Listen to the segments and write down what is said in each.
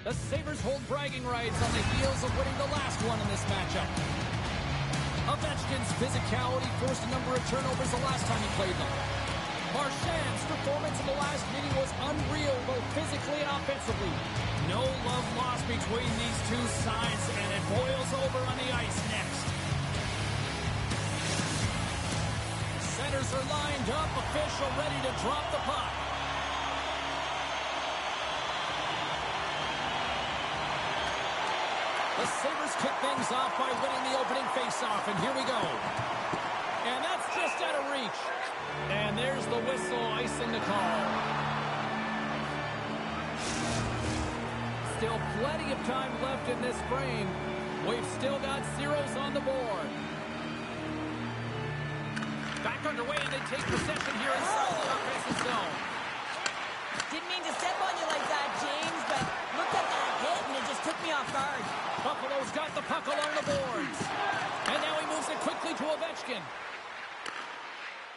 The Sabres hold bragging rights on the heels of winning the last one in this matchup. Ovechkin's physicality forced a number of turnovers the last time he played them. Marchand's performance in the last meeting was unreal, both physically and offensively. No love lost between these two sides, and it boils over on the ice next. Centers are lined up, official ready to drop the puck. The Sabres kick things off by winning the opening faceoff, and here we go. And that's just out of reach. And there's the whistle, icing the call. Still plenty of time left in this frame. We've still got zeros on the board. Back underway, and they take possession here inside the offensive zone. Didn't mean to step on you like that, James, but looked at that hit, and it just took me off guard. Buffalo's got the puck along the boards. And now he moves it quickly to Ovechkin.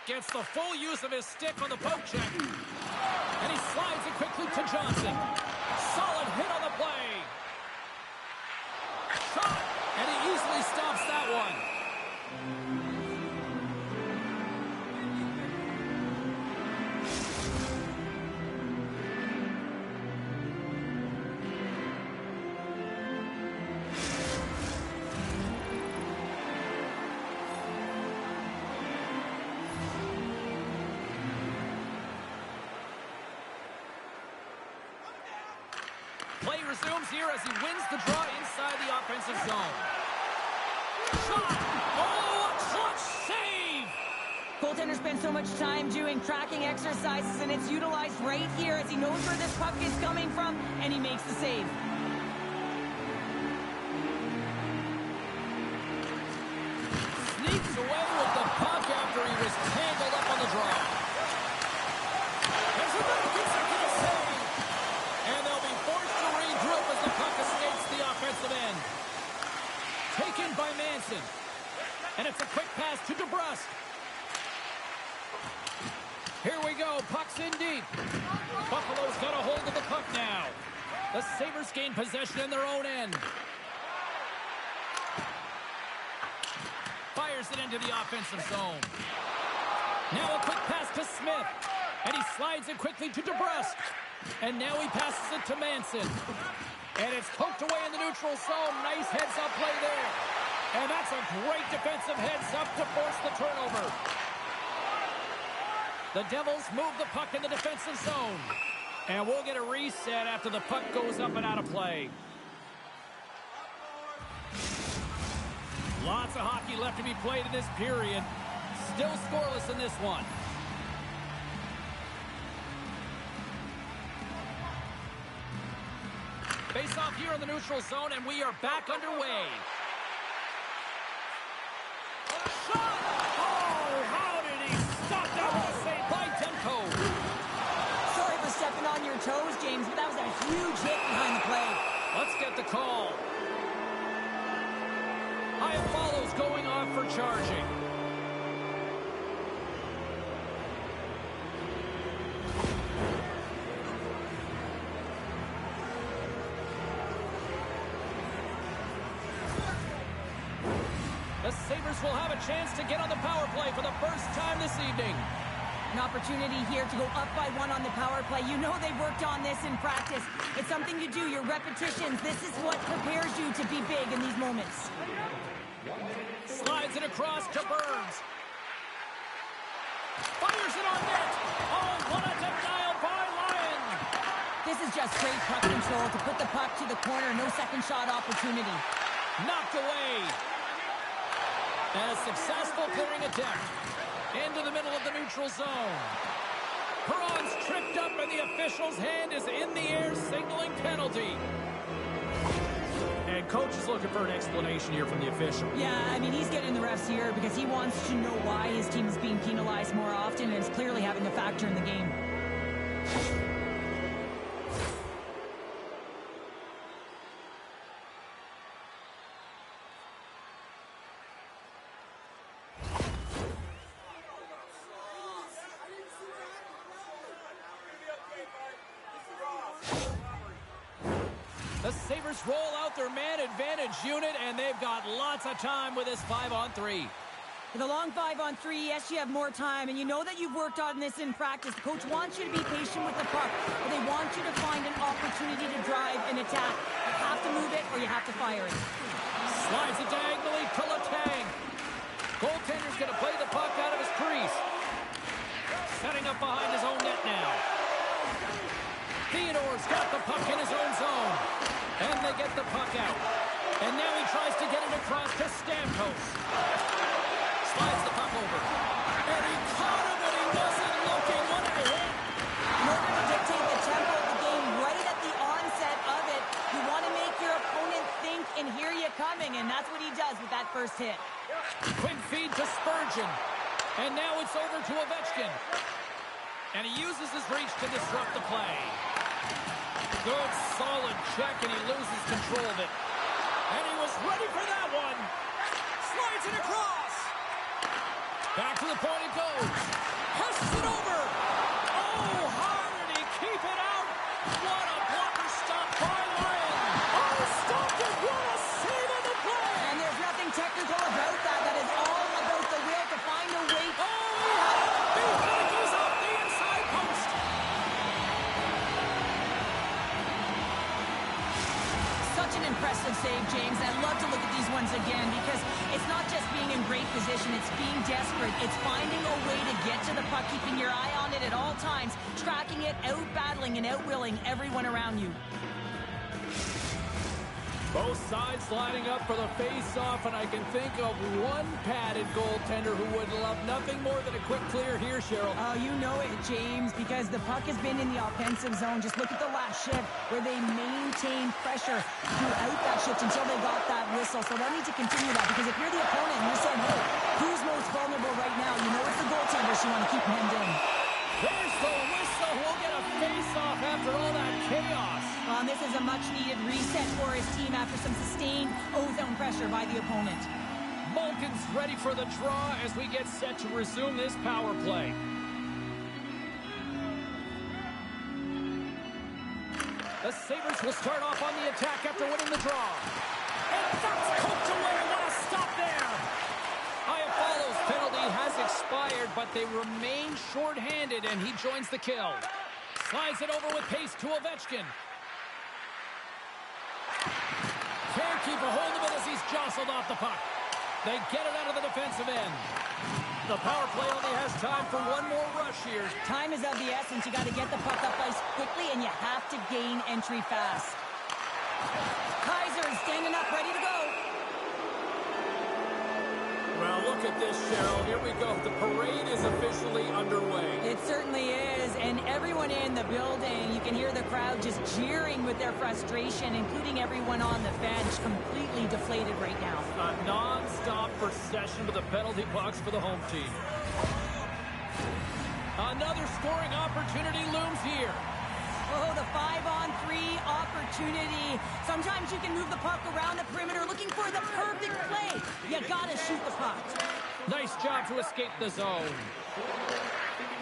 Gets the full use of his stick on the poke check. And he slides it quickly to Johnson. Solid hit on the play. Shot! And he easily stops that one. Play resumes here as he wins the draw inside the offensive zone. Shot! Oh, a clutch save! Goaltender spends so much time doing tracking exercises, and it's utilized right here as he knows where this puck is coming from, and he makes the save. Sneaks away with the puck after he was tangled up on the draw. There's another consecutive save. And they'll be forced to regroup as the puck escapes the offensive end. Taken by Manson. And it's a quick pass to DeBrusque. Here we go. Puck's in deep. Buffalo's got a hold of the puck now. The Sabres gain possession in their own end. Fires it into the offensive zone. Now a quick pass to Smith. And he slides it quickly to DeBrusque. And now he passes it to Manson. And it's poked away in the neutral zone. Nice heads-up play there. And that's a great defensive heads-up to force the turnover. The Devils move the puck in the defensive zone. And we'll get a reset after the puck goes up and out of play. Lots of hockey left to be played in this period. Still scoreless in this one. Face off here in the neutral zone, and we are back underway. Shot! Oh, how did he stop that one? Saved by Demko. Sorry for stepping on your toes, James, but that was a huge hit behind the play. Let's get the call. High follows going off for charging. The Sabres will have a chance to get on the power play for the first time this evening. An opportunity here to go up by one on the power play. You know they've worked on this in practice. It's something you do, your repetitions. This is what prepares you to be big in these moments. Slides it across to Burns. Fires it on net. Oh, what a denial by Lyon. This is just great puck control to put the puck to the corner. No second shot opportunity. Knocked away. And a successful clearing attempt. Into the middle of the neutral zone. Perron's tripped up and the official's hand is in the air signaling penalty. And coach is looking for an explanation here from the official. Yeah, I mean, he's getting the refs here because he wants to know why his team is being penalized more often, and it's clearly having a factor in the game. The Sabres roll out their man advantage unit, and they've got lots of time with this 5-on-3. For the long 5-on-3, yes, you have more time, and you know that you've worked on this in practice. The coach wants you to be patient with the puck, but they want you to find an opportunity to drive and attack. You have to move it, or you have to fire it. Slides it diagonally to Letang. Goaltender's going to play the puck out of his crease. Setting up behind his own net now. Theodore's got the puck in his own zone. And they get the puck out. And now he tries to get it across to Stamkos. Slides the puck over. And he caught him and he wasn't looking. What a hit. In order to dictate the tempo of the game right at the onset of it, you want to make your opponent think and hear you coming, and that's what he does with that first hit. Quick feed to Spurgeon. And now it's over to Ovechkin. And he uses his reach to disrupt the play. Good, solid check, and he loses control of it. And he was ready for that one. Slides it across. Back to the point it goes. Passes it over. Oh, how did he keep it out? What a blocker stop by Ryan. Oh, stopped it. What a save on the play. And there's nothing technical about that. That is all about the will to find a way. Oh, it goes off the inside post. Such an impressive save, James. I love to look at these ones again because it's not just being in great position. It's being desperate. It's finding a way to get to the puck, keeping your eye on it at all times, tracking it, out-battling and out-willing everyone around you. Both sides lining up for the face-off, and I can think of one padded goaltender who would love nothing more than a quick clear here, Cheryl. Oh, you know it, James, because the puck has been in the offensive zone. Just look at the last shift where they maintained pressure throughout that shift until they got that whistle. So they'll need to continue that, because if you're the opponent and you're saying, hey, who's most vulnerable right now? You know it's the goaltender, so you want to keep him in. There's the whistle. We'll get a face-off after all that chaos. This is a much-needed reset for his team after some sustained O-zone pressure by the opponent. Malkin's ready for the draw as we get set to resume this power play. The Sabres will start off on the attack after winning the draw. And that's cooked away. What a stop there. Iafallo's penalty has expired, but they remain shorthanded, and he joins the kill. Slides it over with pace to Ovechkin. Can't keep a hold of it as he's jostled off the puck. They get it out of the defensive end. The power play only has time for one more rush here. Time is of the essence. You got to get the puck up ice quickly, and you have to gain entry fast. Kaiser is standing up, ready to go. Well, look at this, Cheryl. Here we go. The parade is officially underway. It certainly is, and everyone in the building, you can hear the crowd just jeering with their frustration, including everyone on the bench, completely deflated right now. A non-stop procession with the penalty box for the home team. Another scoring opportunity looms here. Oh, the 5-on-3 opportunity. Sometimes you can move the puck around the perimeter looking for the perfect play. You gotta shoot the puck. Nice job to escape the zone.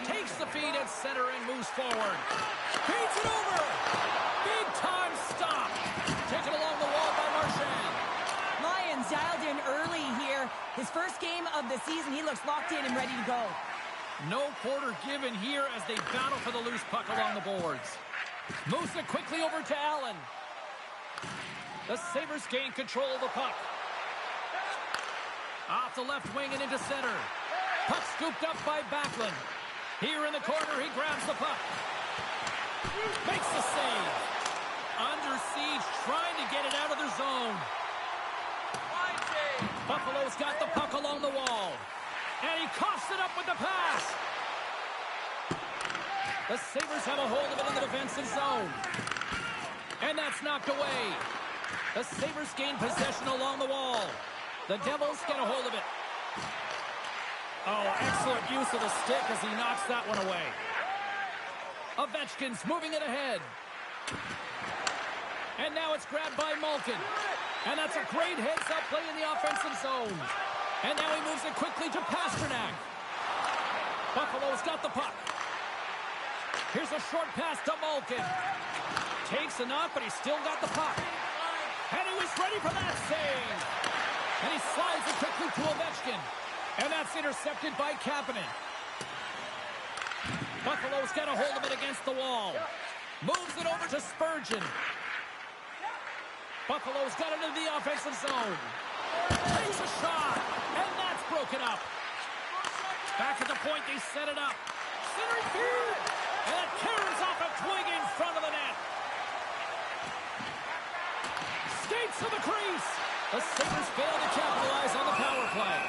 Takes the feed at center and moves forward. Feeds it over. Big time stop. Taken along the wall by Marchand. Lions dialed in early here. His first game of the season, he looks locked in and ready to go. No quarter given here as they battle for the loose puck along the boards. Moves it quickly over to Allen. The Sabres gain control of the puck. Off the left wing and into center. Puck scooped up by Backlund. Here in the corner, he grabs the puck. Makes the save. Under siege, trying to get it out of their zone. Buffalo's got the puck along the wall. And he coughs it up with the pass. The Sabres have a hold of it in the defensive zone. And that's knocked away. The Sabres gain possession along the wall. The Devils get a hold of it. Oh, excellent use of the stick as he knocks that one away. Ovechkin's moving it ahead. And now it's grabbed by Malkin. And that's a great heads-up play in the offensive zone. And now he moves it quickly to Pasternak. Buffalo's got the puck. Here's a short pass to Malkin. Takes a knock, but he's still got the puck. And he was ready for that save. And he slides it quickly to Ovechkin. And that's intercepted by Kapanen. Buffalo's got a hold of it against the wall. Moves it over to Spurgeon. Buffalo's got it into the offensive zone. Takes a shot. And that's broken up. Back at the point, they set it up. Centering field. And it carries off a twig in front of the net. Skates to the crease. The Sabres fail to capitalize on the power play.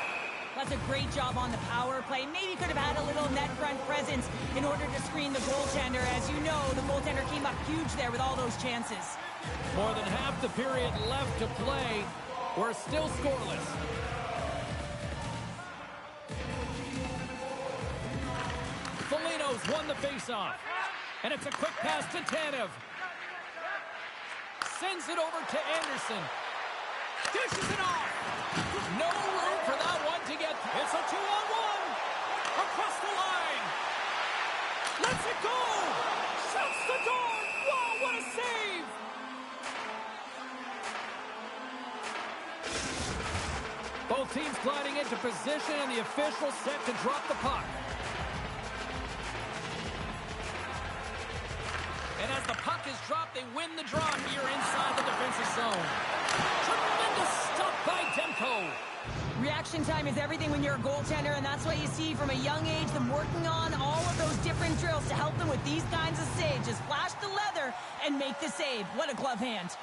That's a great job on the power play. Maybe could have had a little net front presence in order to screen the goaltender. As you know, the goaltender came up huge there with all those chances. More than half the period left to play. We're still scoreless. Foligno's won the faceoff. And it's a quick pass to Tanev. Sends it over to Anderson. Dishes it off. No room for that one to get. It's a 2-on-1. Across the line. Lets it go. Shuts the door. Wow, what a save. Both teams gliding into position, and the official set to drop the puck. And as the puck is dropped, they win the draw here inside the defensive zone. Tremendous stop by Demko. Reaction time is everything when you're a goaltender, and that's what you see from a young age, them working on all of those different drills to help them with these kinds of saves. Just flash the leather and make the save. What a glove hand.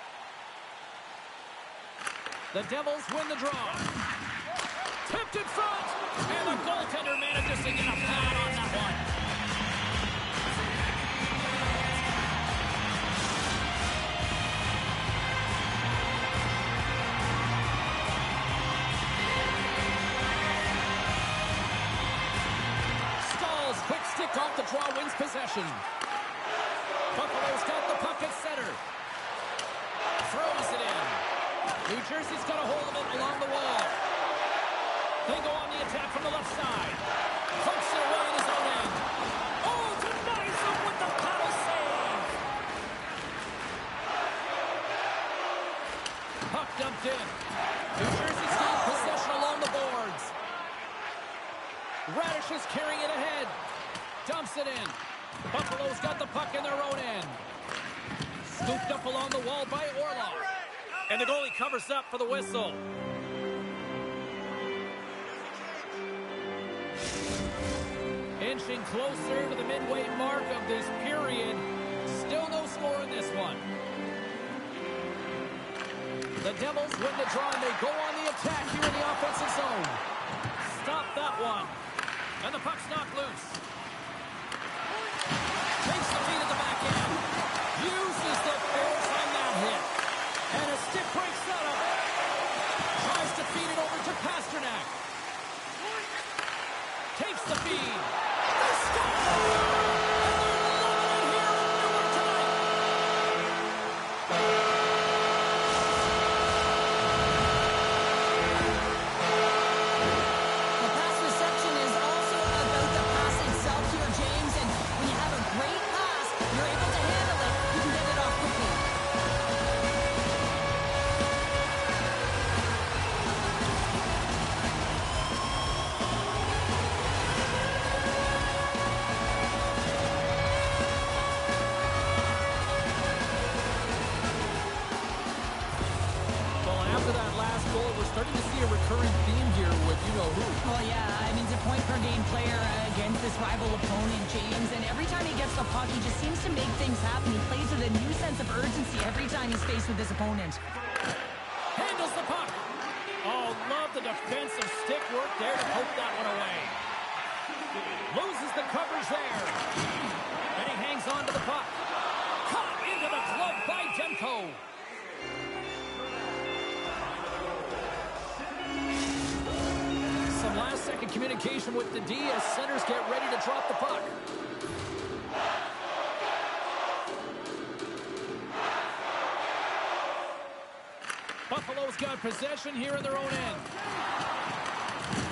The Devils win the draw. Tipped in front, and the goaltender manages to get a pad on that one. Quick stick off the draw, wins possession. Buffalo's got the puck at center. Throws it in. New Jersey's got a hold of it along the wall. They go on the attack from the left side. Pokes it away in his own end. Oh, denies him with the paddle save. Puck dumped in. New Jersey's got possession along the boards. Radish is carrying it ahead. Dumps it in. Buffalo's got the puck in their own end. Scooped up along the wall by Orlov. And the goalie covers up for the whistle. Inching closer to the midway mark of this period. Still no score in this one. The Devils win the draw and they go on the attack here in the offensive zone. Stop that one. And the puck's knocked loose. Takes the feed at the back end. Uses the force on that hit. And a stick break setup. Tries to feed it over to Pasternak. Takes the feed. They score! Starting to see a recurring theme here with you-know-who. Well, yeah, I mean, he's a point-per-game player against this rival opponent, James, and every time he gets the puck, he just seems to make things happen. He plays with a new sense of urgency every time he's faced with this opponent. Handles the puck. Oh, love the defensive stick work there to poke that one away. Loses the coverage there. And he hangs on to the puck. Caught into the glove by Demko. Some last-second communication with the D as centers get ready to drop the puck. Buffalo's got possession here in their own end.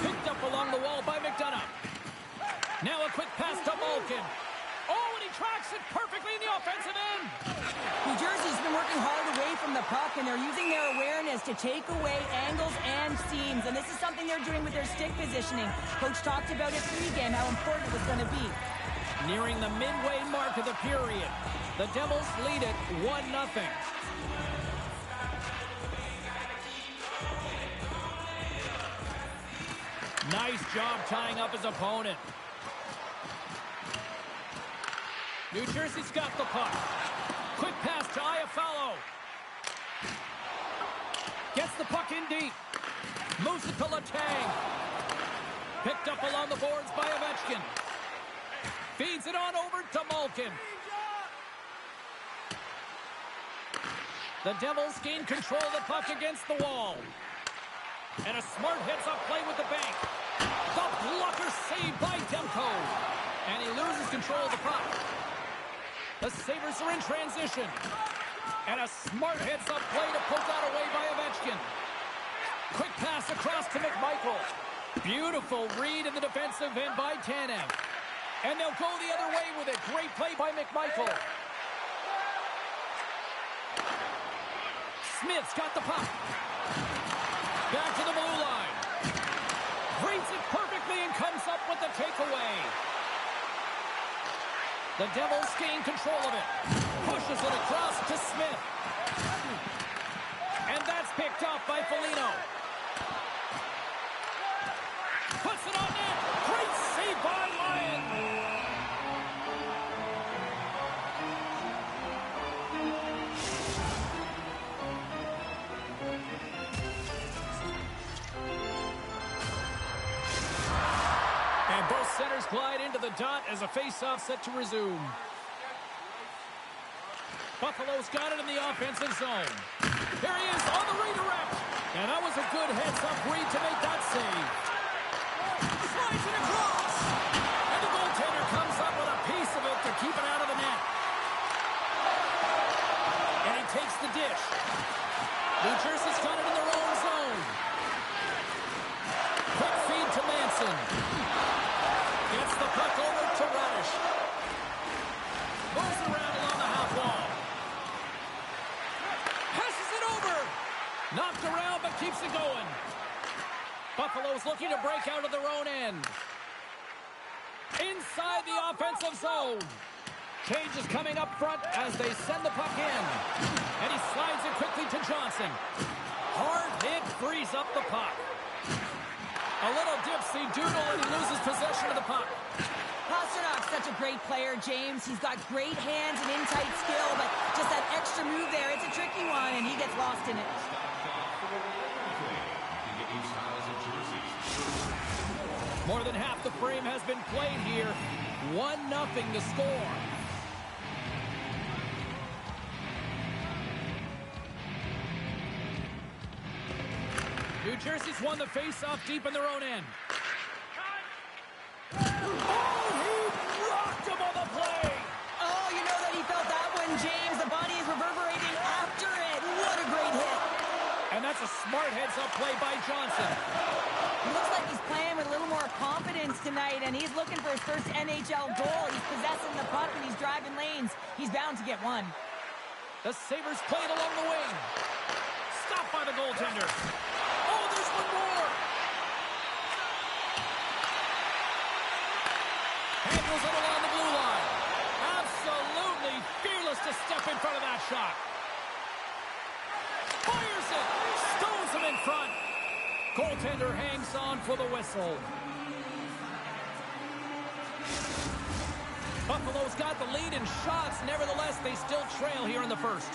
Picked up along the wall by McDonough. Now a quick pass to Malkin. Oh, and he tracks it perfectly in the offensive end. New Jersey's been working hard away from the puck, and they're using their awareness to take away angles and seams. And this is something they're doing with their stick positioning. Coach talked about it pregame, how important it was going to be. Nearing the midway mark of the period, the Devils lead it 1-0. Nice job tying up his opponent. New Jersey's got the puck. Quick pass to Iafallo. Gets the puck in deep. Moves it to Letang. Picked up along the boards by Ovechkin. Feeds it on over to Malkin. The Devils gain control of the puck against the wall. And a smart heads-up play with the bank. The blocker saved by Demko. And he loses control of the puck. The Sabres are in transition. And a smart heads-up play to put that away by Ovechkin. Quick pass across to McMichael. Beautiful read in the defensive end by Tanev. And they'll go the other way with it. Great play by McMichael. Smith's got the puck. Back to the blue line. Reads it perfectly and comes up with the takeaway. The Devils gain control of it. Pushes it across to Smith. And that's picked off by Foligno. Puts it on net. Great save by Lyon. And both centers glide into the dot as a face-off set to resume. Buffalo's got it in the offensive zone. Here he is on the redirect. And that was a good heads-up read to make that save. Slides it across. And the goaltender comes up with a piece of it to keep it out of the net. And he takes the dish. New Jersey's got it in their own zone. Quick feed to Manson. Gets the puck over to Radish. Moves around along the half wall. Passes it over. Knocked around but keeps it going. Buffalo's looking to break out of their own end. Inside the offensive zone. Change is coming up front as they send the puck in. And he slides it quickly to Johnson. Hard hit frees up the puck. A little dipsy doodle and he loses possession of the puck. Pasternak's such a great player, James. He's got great hands and in-tight skill, but just that extra move there, it's a tricky one, and he gets lost in it. More than half the frame has been played here. 1-0 to score. New Jersey's won the face-off deep in their own end. Oh, he rocked him on the play! Oh, you know that he felt that one, James. The body is reverberating after it. What a great hit. And that's a smart heads-up play by Johnson. It looks like he's playing with a little more confidence tonight, and he's looking for his first NHL goal. He's possessing the puck, and he's driving lanes. He's bound to get one. The Sabres play it along the wing. Stopped by the goaltender. Oh, there's one more. Handles it along the blue line. Absolutely fearless to step in front of that shot. Fires it. Stones him in front. Goaltender hangs on for the whistle. Buffalo's got the lead in shots. Nevertheless, they still trail here in the first.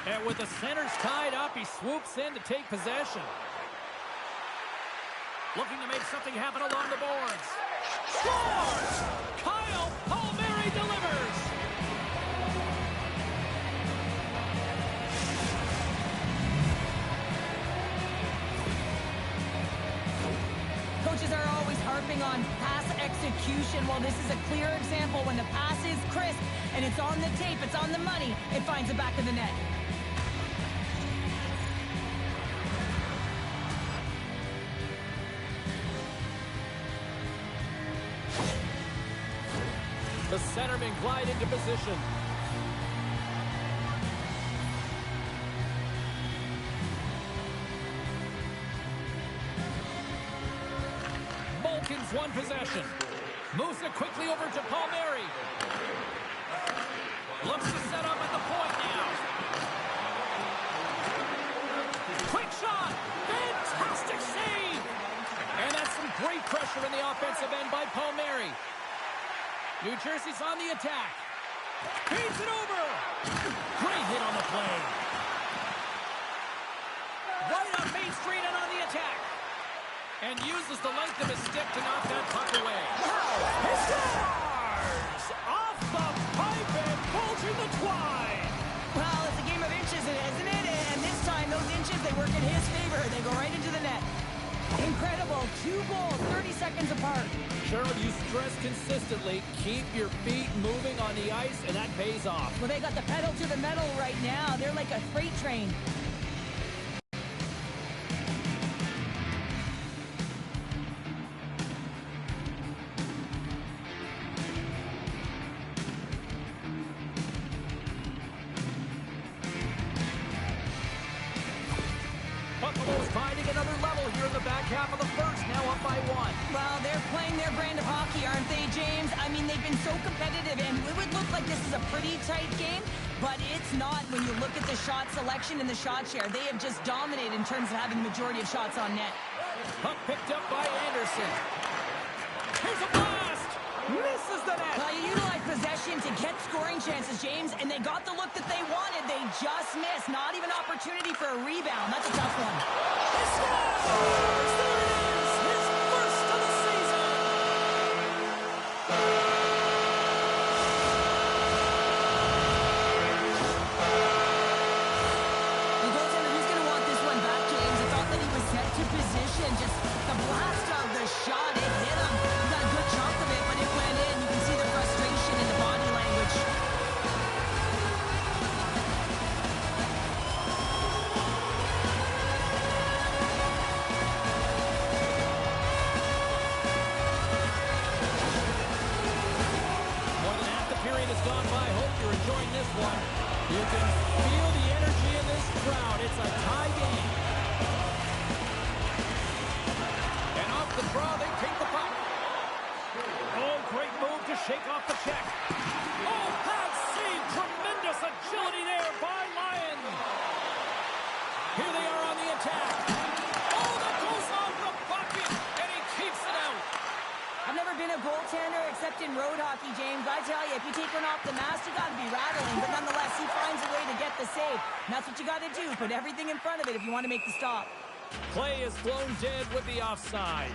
And with the centers tied up, he swoops in to take possession. Looking to make something happen along the boards. Scores! Kyle Palmieri delivers! Coaches are always harping on pass execution. Well, this is a clear example. When the pass is crisp and it's on the tape, it's on the money, it finds the back of the net. The centermen glide into position. Malkin's one possession. Moves it quickly over to Palmieri. Looks to set up at the point now. Quick shot. Fantastic save. And that's some great pressure in the offensive end by Palmieri. New Jersey's on the attack. Feeds it over. Great hit on the play. Right on Main Street and on the attack. And uses the length of his stick to knock that puck away. Wow! He scores! Off the pipe and bulging the twine. Well, it's a game of inches, isn't it? And this time, those inches, they work in his favor. They go right into the net. Incredible. 2 goals, 30 seconds apart. Cheryl, you stress consistently, keep your feet moving on the ice, and that pays off. Well, they got the pedal to the metal right now. They're like a freight train. Buffalo's finding another level here in the back half of the first, now up by 1. Well, they're playing their brand of hockey, aren't they, James? I mean, they've been so competitive, and it would look like this is a pretty tight game, but it's not when you look at the shot selection and the shot share. They have just dominated in terms of having the majority of shots on net. Puck picked up by Anderson. Here's a blast! Misses the net! Well, you utilize possession to get scoring chances, James, and they got the look that they wanted. They just missed. Not even opportunity for a rebound. That's a tough one. He scores! There it is! His first of the season! The goaltender, he's going to want this one back, James. I thought that he was set to position. Just the blast of the shot, it hit him. He got a good chunk of it, but it went in. You can see the frustration in the body language. More than half the period has gone by. Hope you're enjoying this one. You can feel the energy in this crowd. It's a tie game. And off the draw, they take the puck. Oh, great move to shake off the check. Oh, pass save. Tremendous agility there by Lyon. Here they are on the attack. Oh, that goes off the bucket, and he keeps it out. I've never been a goaltender except in road hockey, James. I tell you, if you take one off the mast, you got to be rattling. But nonetheless, he finds a way to get the save. And that's what you got to do. Put everything in front of it if you want to make the stop. Play is flown dead with the offside.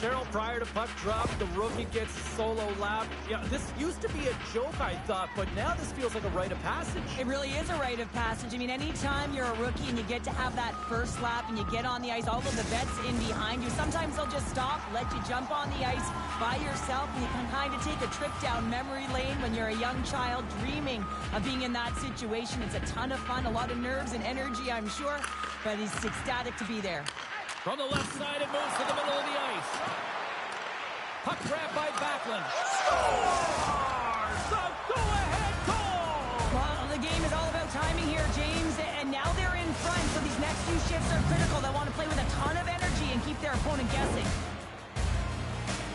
Cheryl, prior to puck drop, the rookie gets solo lap. Yeah, this used to be a joke, I thought, but now this feels like a rite of passage. It really is a rite of passage. I mean, anytime you're a rookie and you get to have that first lap and you get on the ice, all of the vets in behind you, sometimes they'll just stop, let you jump on the ice by yourself, and you can kind of take a trip down memory lane when you're a young child dreaming of being in that situation. It's a ton of fun, a lot of nerves and energy, I'm sure, but he's ecstatic to be there. From the left side, it moves to the middle of the ice. Puck grab by Backlund. Scores! The go-ahead goal! Well, the game is all about timing here, James, and now they're in front, so these next few shifts are critical. They want to play with a ton of energy and keep their opponent guessing.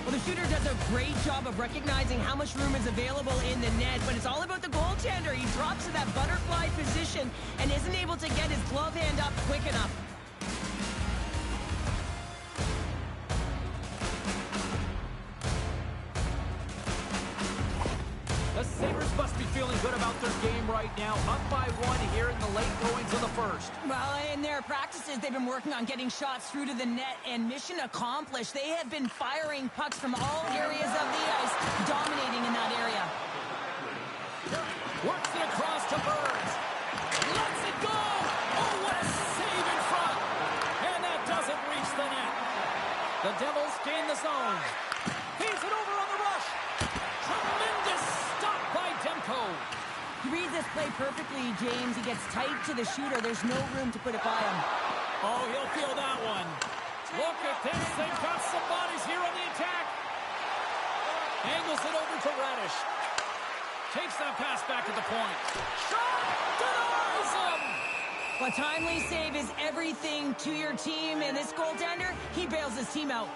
Well, the shooter does a great job of recognizing how much room is available in the net, but it's all about the goaltender. He drops to that butterfly position and isn't able to get his glove hand up quick enough. The Sabres must be feeling good about their game right now. Up by 1 here in the late goings of the first. Well, in their practices, they've been working on getting shots through to the net, and mission accomplished. They have been firing pucks from all areas of the ice, dominating in that area. Works it across to Burns. Lets it go! Oh, what a save in front! And that doesn't reach the net. The Devils gain the zone. Feeds it over on the rush. Tremendous stop by Demko. He reads this play perfectly, James. He gets tight to the shooter. There's no room to put it by him. Oh, he'll feel that one. Look at this. They've got some bodies here on the attack. Angles it over to Radish. Takes that pass back at the point. Shot! Denies him! A timely save is everything to your team, and this goaltender, he bails his team out.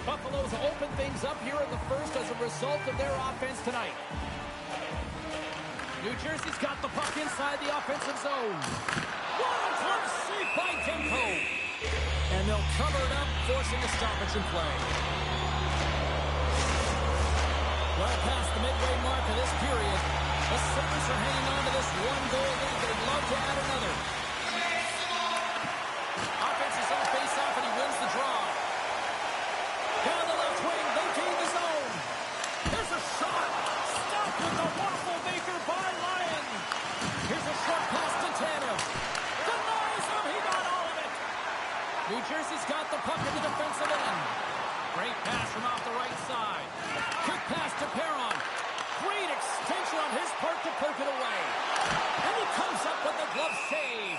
Buffalo's open things up here in the first as a result of their offense tonight. New Jersey's got the puck inside the offensive zone. One glove save by Demko. And they'll cover it up, forcing a stoppage in play. Well past the midway mark of this period, the Sabres are hanging on to this one-goal lead. They'd love to add another. Offense is on face-off, and he wins the draw. Down the left wing, they gain the zone. Here's a shot. Stopped with the waffle maker by Lyon. Here's a short pass to Tanev. Denies him. He got all of it. New Jersey's got the puck in the defensive end. Great pass from off the right side. Quick pass to Perron. Great extension on his part to poke it away. And he comes up with the glove save.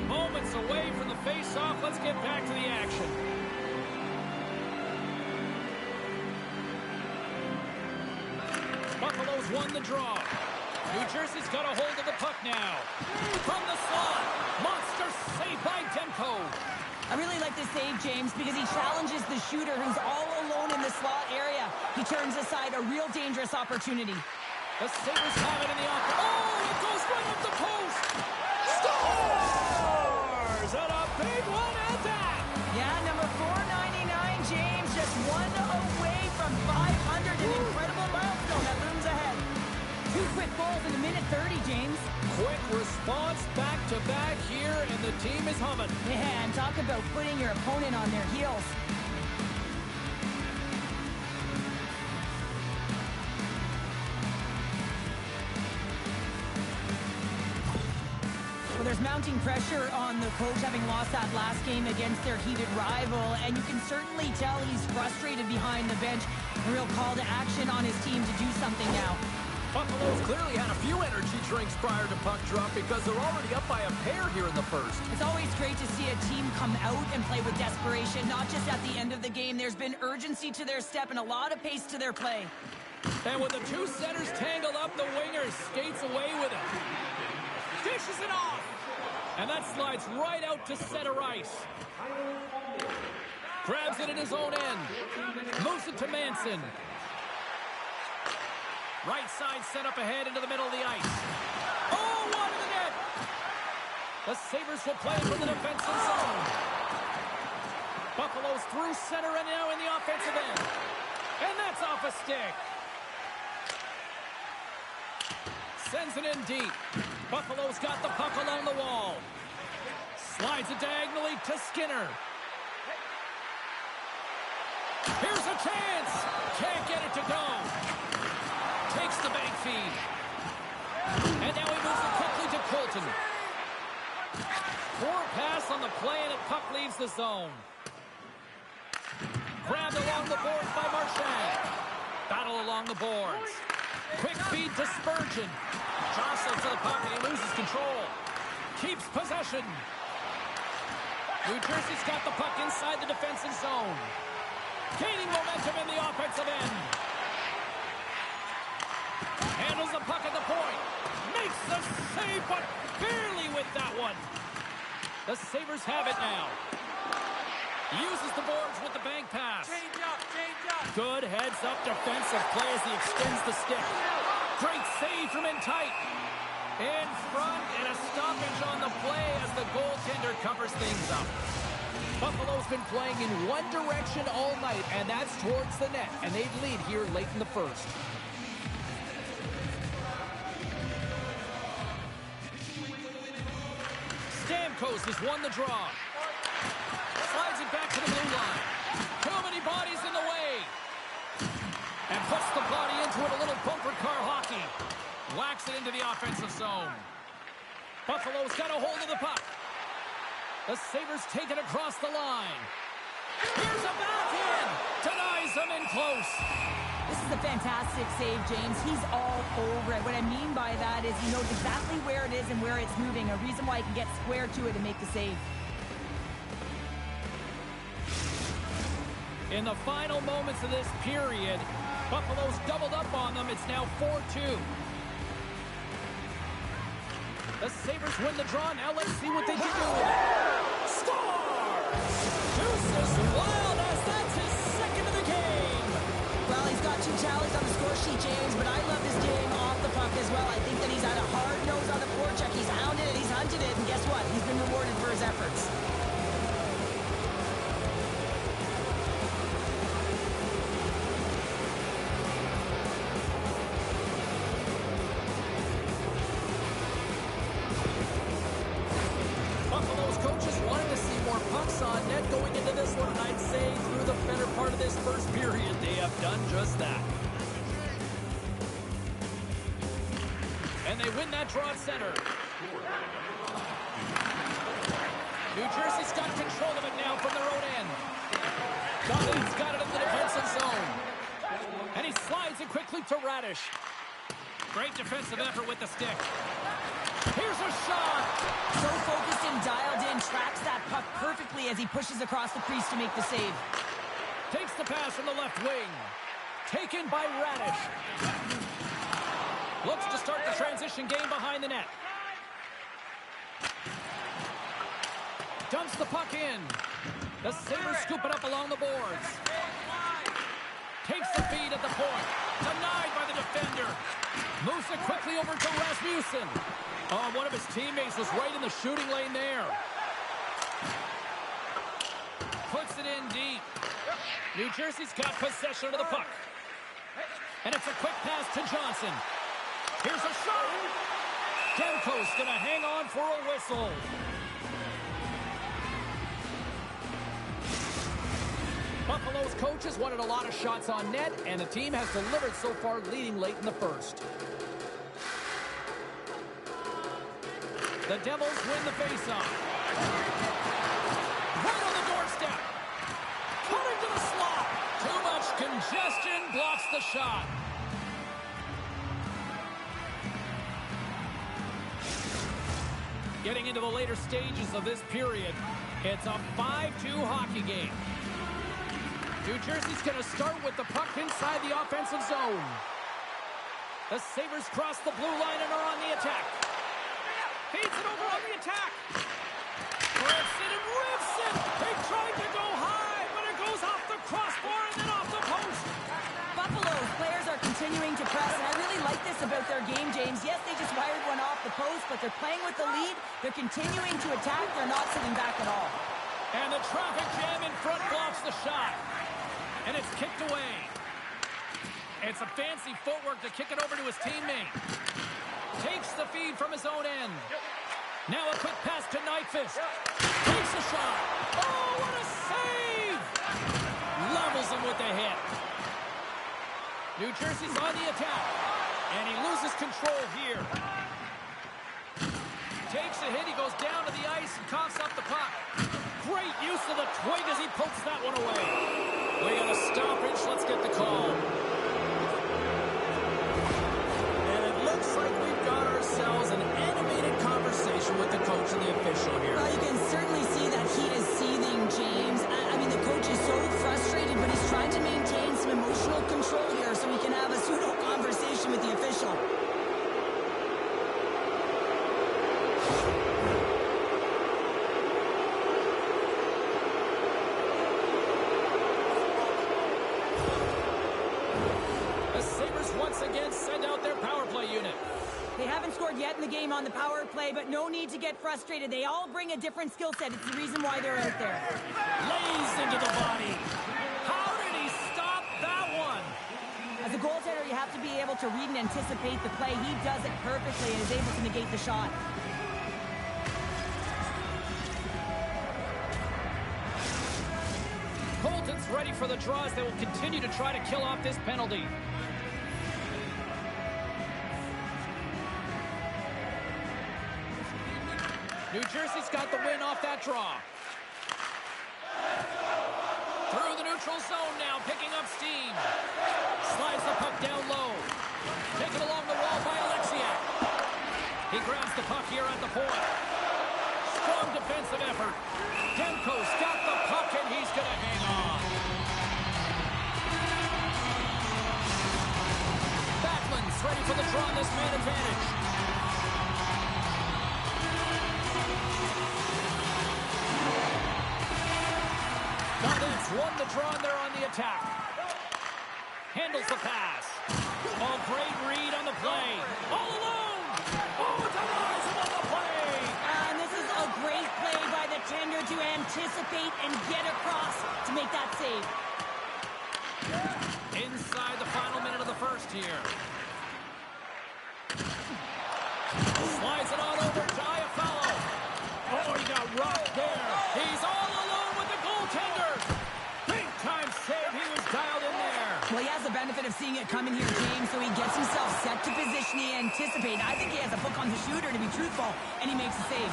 Moments away from the face-off. Let's get back to the action. Buffalo's won the draw. New Jersey's got a hold of the puck now. From the slot. Monster save by Demko. I really like this save, James, because he challenges the shooter who's all alone in the slot area. He turns aside a real dangerous opportunity. The Sabres have it in the offense. Oh, it goes right up the post. Scores! And a big one at that. Yeah, number 499, James, just one away from 500. An incredible milestone that looms ahead. 2 quick goals in a minute 30, James. Quick response back-to-back here, and the team is humming. Yeah, and talk about putting your opponent on their heels. Well, there's mounting pressure on the coach having lost that last game against their heated rival, and you can certainly tell he's frustrated behind the bench. A real call to action on his team to do something now. Buffalo's clearly had a few energy drinks prior to puck drop because they're already up by a pair here in the first. It's always great to see a team come out and play with desperation, not just at the end of the game. There's been urgency to their step and a lot of pace to their play. And when the two centers tangle up, the winger skates away with it. Dishes it off. And that slides right out to center ice. Grabs it in his own end. Moves it to Manson. Right side set up ahead into the middle of the ice. Oh, one in the net. The Sabres will play from the defensive zone. Buffalo's through center and now in the offensive end. And that's off a stick. Sends it in deep. Buffalo's got the puck along the wall. Slides it diagonally to Skinner. Here's a chance. Can't get it to go. Takes the bank feed. And now he moves it quickly to Colton. Poor pass on the play, and the puck leaves the zone. Grabbed along the boards by Marchand. Battle along the boards. Quick feed to Spurgeon. Jostles to the puck, and he loses control. Keeps possession. New Jersey's got the puck inside the defensive zone. Gaining momentum in the offensive end. Handles the puck at the point. Makes the save, but barely with that one. The Sabres have it now. Uses the boards with the bank pass. Change up. Good heads-up defensive play as he extends the stick. Great save from in tight. In front, and a stoppage on the play as the goaltender covers things up. Buffalo's been playing in one direction all night, and that's towards the net, and they lead here late in the first. Stamkos has won the draw. Slides it back to the blue line. Too many bodies in the way. And puts the body into it, a little bumper car hockey. Whacks it into the offensive zone. Buffalo's got a hold of the puck. The Sabres take it across the line. Here's a backhand. Denies him in close. This is a fantastic save, James. He's all over it. What I mean by that is he knows exactly where it is and where it's moving. A reason why he can get square to it and make the save. In the final moments of this period, Buffalo's doubled up on them. It's now 4-2. The Sabres win the draw. Now let's see what they can do. Scores! Deuces Wild as that's his second of the game. Well, he's got 2 tallies on the score sheet, James, but I love his game off the puck as well. I think that he's had a hard nose on the forecheck. He's hounded it, he's hunted it, and guess what? He's been rewarded for his efforts. Buffalo's coaches wanted to see more pucks on net going into this one, and I'd say through the better part of this first period, they have done just that. And they win that draw at center. New Jersey's got control of it now from their own end. Dublin's got it in the defensive zone. And he slides it quickly to Radish. Great defensive effort with the stick. Here's a shot. So focused and dialed in, tracks that puck perfectly as he pushes across the crease to make the save. Takes the pass from the left wing. Taken by Radish. Looks to start the transition game behind the net. Dumps the puck in. The Sabres scoop it up along the boards. Takes the feed at the point. Denied by the defender. Moves it quickly over to Rasmussen. Oh, one of his teammates was right in the shooting lane there. Puts it in deep. New Jersey's got possession of the puck. And it's a quick pass to Johnson. Here's a shot. Demko's going to hang on for a whistle. Buffalo's coaches wanted a lot of shots on net, and the team has delivered so far, leading late in the first. The Devils win the faceoff. Right on the doorstep. Cutting to the slot. Too much congestion blocks the shot. Getting into the later stages of this period, it's a 5-2 hockey game. New Jersey's going to start with the puck inside the offensive zone. The Sabres cross the blue line and are on the attack. Feeds it over on the attack. Rips it and rips it. They tried to go high, but it goes off the crossbar and then off the post. Buffalo's players are continuing to press, and I really like this about their game, James. Yes, they just wired one off the post, but they're playing with the lead. They're continuing to attack. They're not sitting back at all. And the traffic jam in front blocks the shot. And it's kicked away. It's a fancy footwork to kick it over to his teammate. Takes the feed from his own end. Now a quick pass to Nyquist. Takes a shot. Oh, what a save! Levels him with the hit. New Jersey's on the attack. And he loses control here. Takes a hit. He goes down to the ice and coughs up the puck. Great use of the twig as he pokes that one away. We got a stoppage. Let's get the call. And it looks like we've got ourselves an animated conversation with the coach and the official here. Well, you can certainly see that heat is seething, James. I mean, the coach is so frustrated, but he's trying to maintain some emotional control here so he can have a pseudo conversation with the official. Again, send out their power play unit. They haven't scored yet in the game on the power play, but no need to get frustrated. They all bring a different skill set. It's the reason why they're out there. Lays into the body. How did he stop that one? As a goaltender, you have to be able to read and anticipate the play. He does it perfectly and is able to negate the shot. Colton's ready for the draws. They will continue to try to kill off this penalty. New Jersey's got the win off that draw. Through the neutral zone now, picking up steam. Slides the puck down low. Taken along the wall by Alexiak. He grabs the puck here at the point. Strong defensive effort. Demko's got the puck, and he's going to hang on. Backlund's ready for the draw on this man advantage. Dunn's won the draw, and they're on the attack. Handles the pass. Oh, great read on the play. All alone. Oh, denies him on the play. And this is a great play by the tender to anticipate and get across to make that save. Inside the final minute of the first here. Slides it on over to Iafallo. Oh, he got rocked there. He's all alone with the goaltender. Big time save. He was dialed in there. Well, he has the benefit of seeing it coming here, James, so he gets himself set to position he anticipates. I think he has a hook on the shooter, to be truthful, and he makes the save.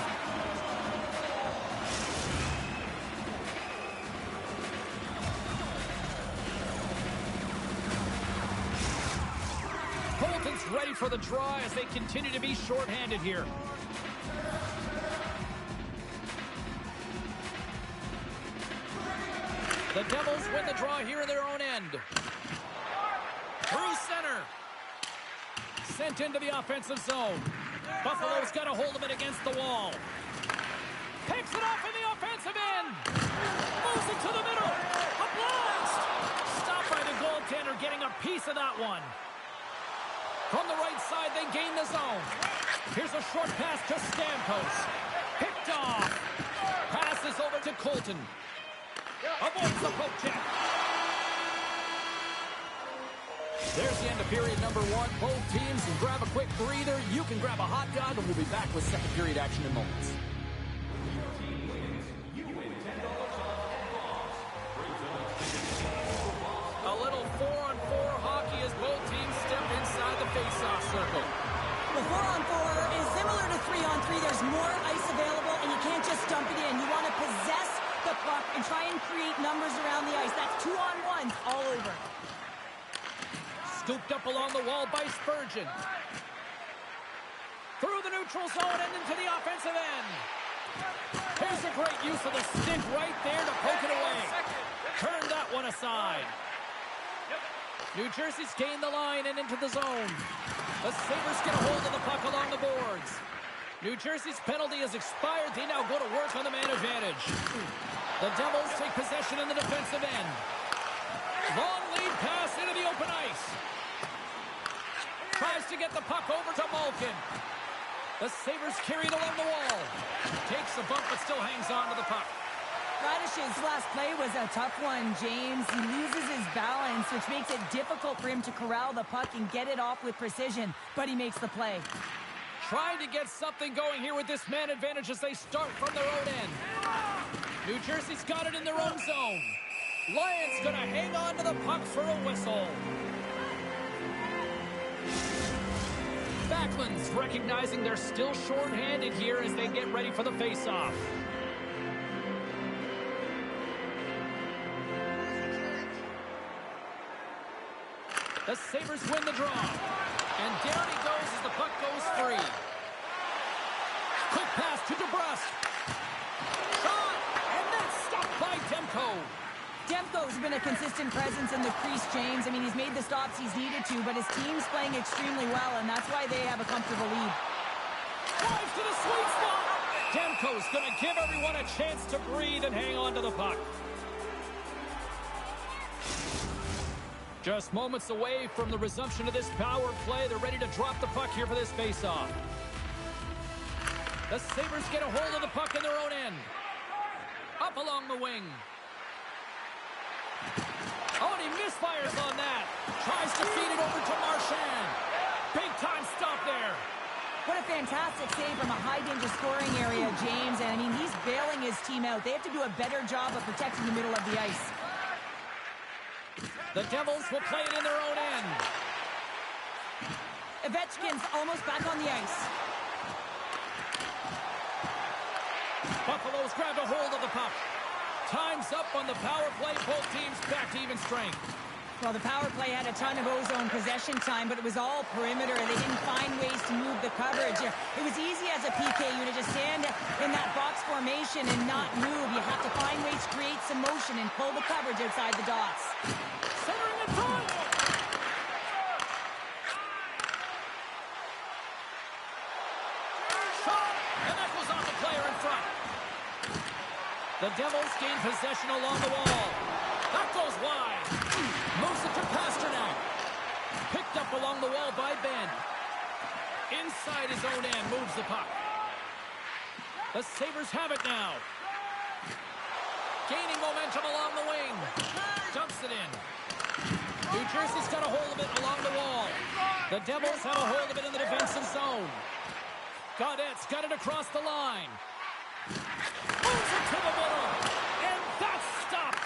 Colton's ready for the draw as they continue to be shorthanded here. The Devils win the draw here in their own end. Through center. Sent into the offensive zone. Buffalo's got a hold of it against the wall. Picks it off in the offensive end. Moves it to the middle. A blast. Stopped by the goaltender, getting a piece of that one. From the right side, they gain the zone. Here's a short pass to Stamkos. Picked off. Passes over to Colton. Avoids the poke check. There's the end of period number one. Both teams can grab a quick breather. You can grab a hot dog, and we'll be back with second period action in moments. A little 4-on-4 hockey as both teams step inside the face-off circle. The 4-on-4 is similar to 3-on-3. There's more ice available, and you can't just dump it in. You want to possess the puck and try and create numbers around the ice. That's 2-on-1s all over. Scooped up along the wall by Spurgeon. Through the neutral zone and into the offensive end. Here's a great use of the stick right there to poke it away. Turn that one aside. New Jersey's gained the line and into the zone. The Sabres get a hold of the puck along the boards. New Jersey's penalty has expired. They now go to work on the man advantage. The Devils take possession in the defensive end. Long lead pass into the open ice. Tries to get the puck over to Malkin. The Sabres carry it along the wall. Takes a bump but still hangs on to the puck. Radish's last play was a tough one, James. He loses his balance, which makes it difficult for him to corral the puck and get it off with precision, but he makes the play. Trying to get something going here with this man advantage as they start from their own end. New Jersey's got it in their own zone. Lions gonna hang on to the puck for a whistle. Backlund's recognizing they're still short-handed here as they get ready for the face-off. The Sabres win the draw. And down he goes as the puck goes free. Quick pass to DeBrusque. Shot! And that's stopped by Demko. Demko's been a consistent presence in the crease, James. I mean, he's made the stops he's needed to, but his team's playing extremely well, and that's why they have a comfortable lead. Drives to the sweet spot. Demko's going to give everyone a chance to breathe and hang on to the puck. Just moments away from the resumption of this power play. They're ready to drop the puck here for this face-off. The Sabres get a hold of the puck in their own end. Up along the wing. Oh, and he misfires on that. Tries to feed it over to Marchand. Big time stop there. What a fantastic save from a high-danger scoring area, James. And, I mean, he's bailing his team out. They have to do a better job of protecting the middle of the ice. The Devils will play it in their own end. Ovechkin's almost back on the ice. Buffalo's grabbed a hold of the puck. Time's up on the power play. Both teams back to even strength. Well, the power play had a ton of ozone possession time, but it was all perimeter. They didn't find ways to move the coverage. It was easy as a PK unit to stand in that box formation and not move. You have to find ways to create some motion and pull the coverage outside the dots. Centering in front. Shot! And that goes off the player in front. The Devils gain possession along the wall. That goes wide. Moves it to Pasternak. Picked up along the wall by Ben. Inside his own end, moves the puck. The Sabres have it now. Gaining momentum along the wing. Dumps it in. New Jersey's got a hold of it along the wall. The Devils have a hold of it in the defensive zone. Gaudette's got it across the line. Moves it to the middle. And that's stopped.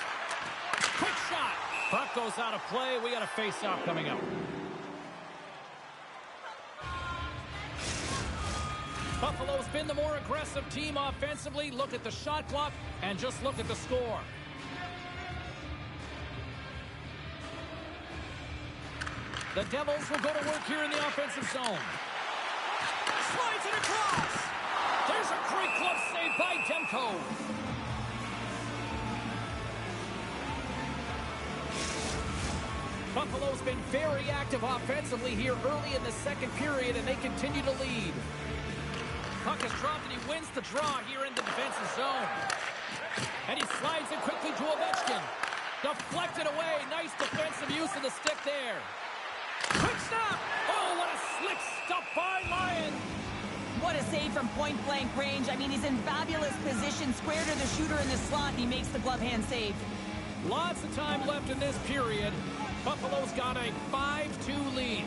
Quick shot. Puck goes out of play. We got a face-off coming up. Buffalo's been the more aggressive team offensively. Look at the shot clock and just look at the score. The Devils will go to work here in the offensive zone. Slides it across. There's a great glove save by Demko. Buffalo's been very active offensively here early in the second period, and they continue to lead. Puck is dropped, and he wins the draw here in the defensive zone. And he slides it quickly to Ovechkin. Deflected away. Nice defensive use of the stick there. Quick snap. Oh, what a slick stop by Lyon. What a save from point-blank range. I mean, he's in fabulous position, square to the shooter in the slot, and he makes the glove hand save. Lots of time left in this period. Buffalo's got a 5-2 lead.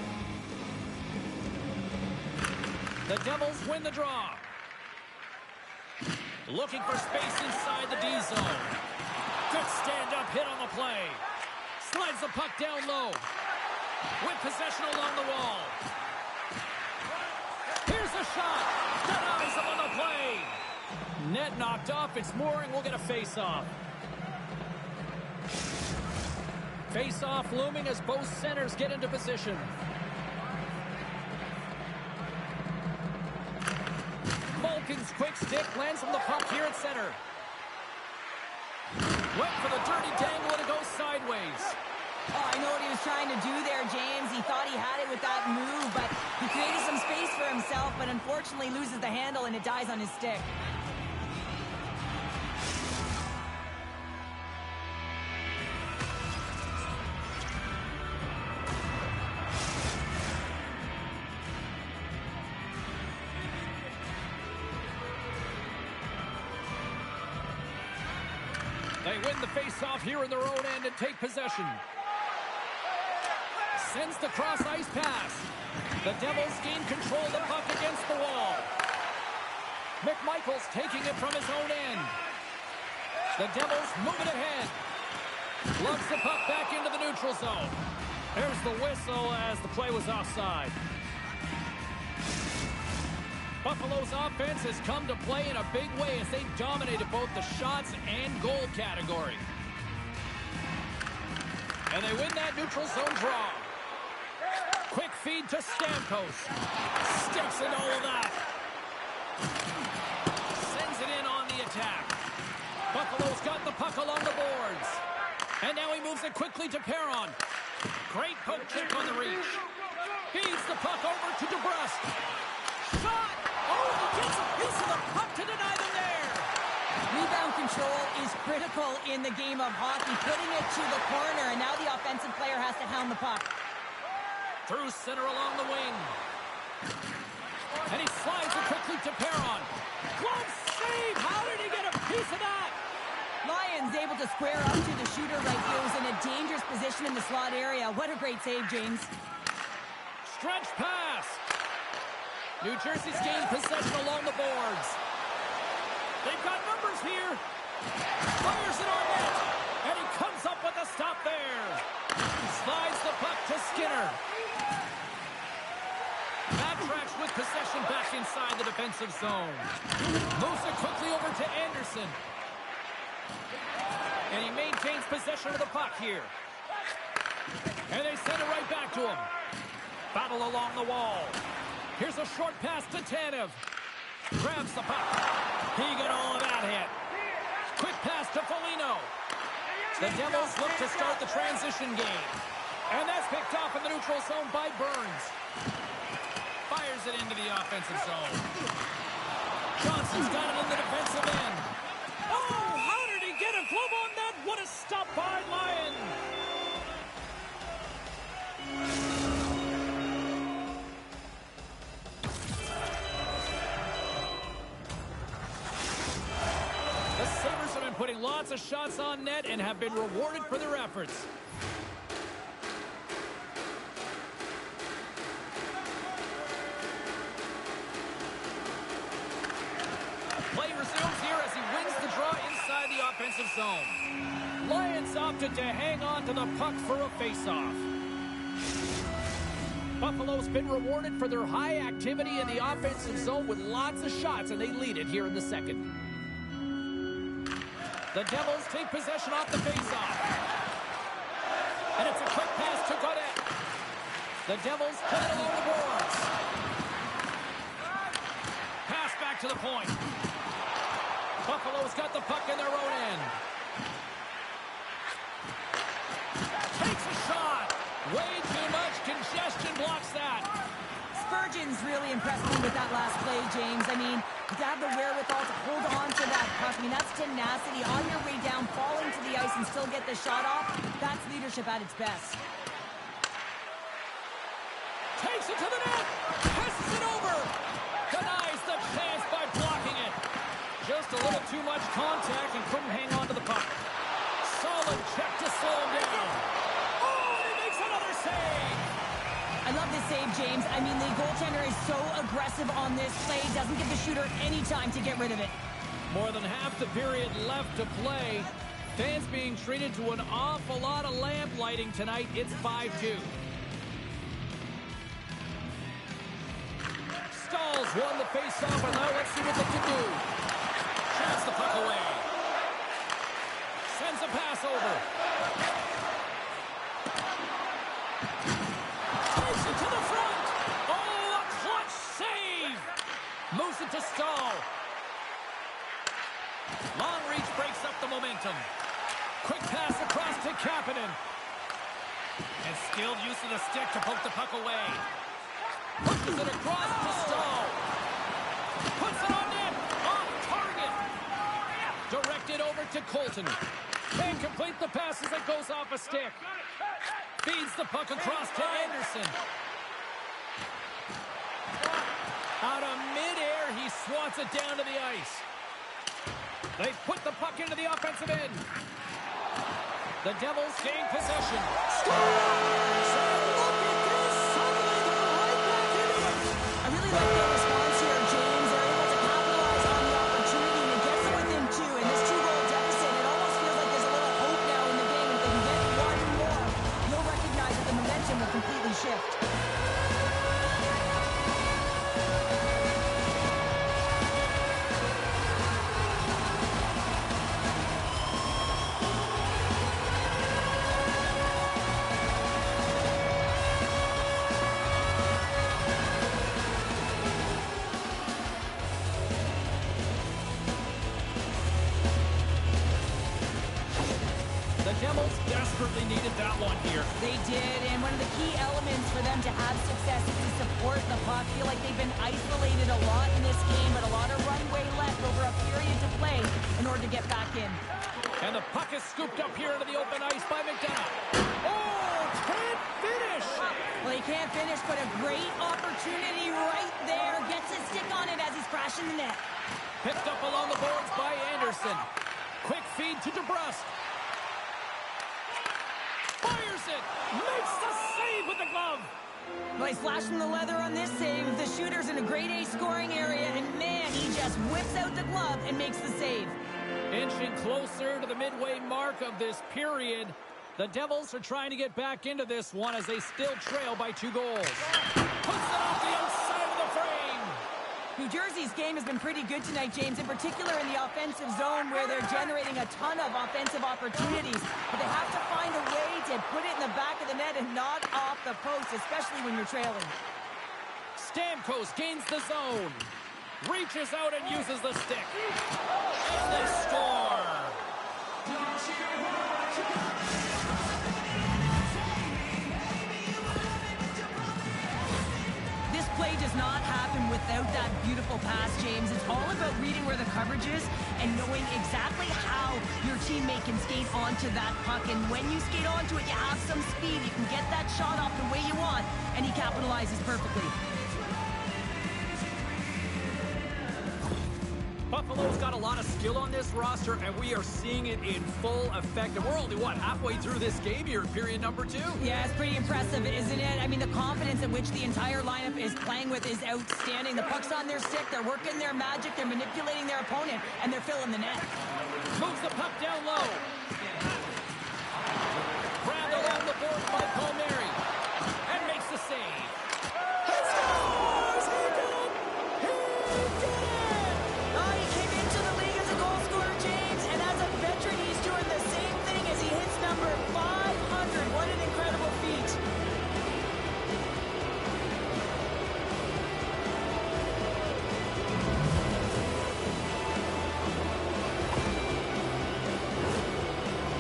The Devils win the draw. Looking for space inside the D zone. Good stand-up hit on the play. Slides the puck down low. With possession along the wall. Here's a shot. Denies him on the play. Net knocked off. It's Mooring. We'll get a face-off. Face-off looming as both centers get into position. Malkin's quick stick lands from the puck here at center. Went for the dirty dangle and it goes sideways. Oh, I know what he was trying to do there, James. He thought he had it with that move, but he created some space for himself, but unfortunately loses the handle and it dies on his stick. They win the face-off here in their own end and take possession. Sends the cross-ice pass. The Devils gain control of the puck against the wall. McMichael's taking it from his own end. The Devils move it ahead. Loves the puck back into the neutral zone. There's the whistle as the play was offside. Buffalo's offense has come to play in a big way as they dominated both the shots and goal category. And they win that neutral zone draw. Quick feed to Stamkos. Sticks in all of that. Sends it in on the attack. Buffalo's got the puck along the boards. And now he moves it quickly to Perron. Great poke check on the reach. Feeds the puck over to DeBrusque. Shot! Oh, he gets a piece of the puck to deny them there. Rebound control is critical in the game of hockey, putting it to the corner, and now the offensive player has to hound the puck. Through center along the wing. And he slides it quickly to Perron. Glove save! How did he get a piece of that? Lyon's able to square up to the shooter right here. He was in a dangerous position in the slot area. What a great save, James. Stretch pass. New Jersey's gained possession along the boards. They've got numbers here. Fires it on net. And he comes up with a stop there. Slides the puck to Skinner. Backtracks with possession back inside the defensive zone. Moves it quickly over to Anderson. And he maintains possession of the puck here. And they send it right back to him. Battle along the wall. Here's a short pass to Tanev. Grabs the puck. He got all of that hit. Quick pass to Foligno. The Devils look to start the transition game. And that's picked off in the neutral zone by Burns. Fires it into the offensive zone. Johnson's got it in the defensive end. Oh, how did he get a glove on that? What a stop by Lyon. The Sabres have been putting lots of shots on net and have been rewarded for their efforts. Play resumes here as he wins the draw inside the offensive zone. Lions opted to hang on to the puck for a faceoff. Buffalo's been rewarded for their high activity in the offensive zone with lots of shots, and they lead it here in the second. The Devils take possession off the faceoff. And it's a quick pass to Godet. The Devils put it along the boards. Pass back to the point. Buffalo's got the puck in their own end. Takes a shot. Way too much congestion blocks that. Spurgeon's really impressed me with that last play, James. I mean, to have the wherewithal to hold on to that puck, I mean, that's tenacity on your way down, falling to the ice and still get the shot off. That's leadership at its best. Takes it to the net. Passes it over. Denies the chance by blocking it. Just a little too much contact and couldn't hang on to the puck. Solid check to slow him down. Oh, he makes another save. I love this save, James. I mean, the goaltender is so aggressive on this play. Doesn't give the shooter any time to get rid of it. More than half the period left to play. Fans being treated to an awful lot of lamp lighting tonight. It's 5-2. Stalls won the faceoff, and now let's see what they can do. Chance the puck away. Sends a pass over. Takes it to the front. Oh, a clutch save. Moves it to Stahl. Long reach breaks up the momentum. Quick pass across to Kapanen. And skilled use of the stick to poke the puck away. Pushes it across to Stahl. Puts it on net. Off target. Directed over to Colton. Can't complete the pass as it goes off a stick. Feeds the puck across to Anderson. Out of midair, he swats it down to the ice. They put the puck into the offensive end. The Devils gain possession. I really like their response here, James. They're able to capitalize on the opportunity and it gets them within two. And this two-goal deficit, it almost feels like there's a little hope now in the game. If they can get one more, you'll recognize that the momentum will completely shift. Devils desperately needed that one here. They did, and one of the key elements for them to have success is to support the puck. Feel like they've been isolated a lot in this game, but a lot of runway left over a period to play in order to get back in. And the puck is scooped up here into the open ice by McDonough. Oh, can't finish! Well, he can't finish, but a great opportunity right there. Gets his stick on it as he's crashing the net. Picked up along the boards by Anderson. Quick feed to DeBrusque. Fires it! Makes the save with the glove! Well, he's flashing the leather on this save. The shooter's in a grade A scoring area, and man, he just whips out the glove and makes the save. Inching closer to the midway mark of this period. The Devils are trying to get back into this one as they still trail by 2 goals. Puts it off the outside of the frame. game has been pretty good tonight, James, in particular in the offensive zone where they're generating a ton of offensive opportunities. But they have to find a way to put it in the back of the net and not off the post, especially when you're trailing. Stamkos gains the zone. Reaches out and uses the stick. And they score. This play does not happen without that beautiful pass, James. It's all about reading where the coverage is and knowing exactly how your teammate can skate onto that puck. And when you skate onto it, you have some speed. You can get that shot off the way you want, and he capitalizes perfectly. Buffalo's got a lot of skill on this roster, and we are seeing it in full effect. And we're only, halfway through this game here in period number 2? Yeah, it's pretty impressive, isn't it? I mean, the confidence in which the entire lineup is playing with is outstanding. The puck's on their stick, they're working their magic, they're manipulating their opponent, and they're filling the net. Moves the puck down low. Grabbed along the boards by Palmieri. And makes the save. He scores! He did it! He did it! He came into the league as a goal scorer, James, and as a veteran, he's doing the same thing as he hits number 500. What an incredible feat.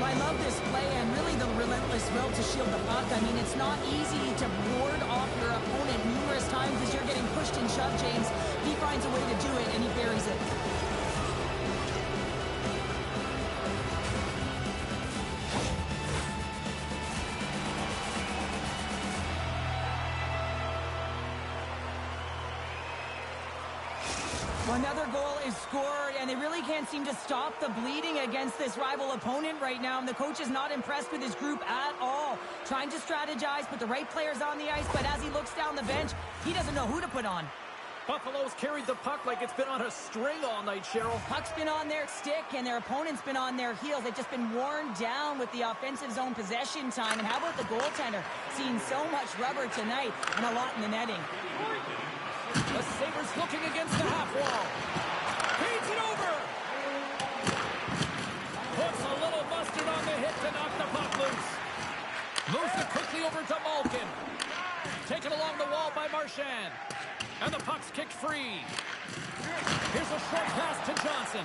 I love this play and really the relentless will to shield the puck. I mean, it's not easy to ward off your opponent numerous times as you're getting pushed and shoved, James. He finds a way to do it, and he buries it. Another goal is scored, and they really can't seem to stop the bleeding against this rival opponent right now. And the coach is not impressed with his group at all. Trying to strategize, put the right players on the ice, but as he looks down the bench, he doesn't know who to put on. Buffalo's carried the puck like it's been on a string all night, Cheryl. Puck's been on their stick, and their opponent's been on their heels. They've just been worn down with the offensive zone possession time. And how about the goaltender? Seeing so much rubber tonight and a lot in the netting. The Sabres looking against the half wall. Feeds it over. Puts a little mustard on the hit to knock the puck loose. Moves it quickly over to Malkin. Taken along the wall by Marchand. And the puck's kicked free. Here's a short pass to Johnson.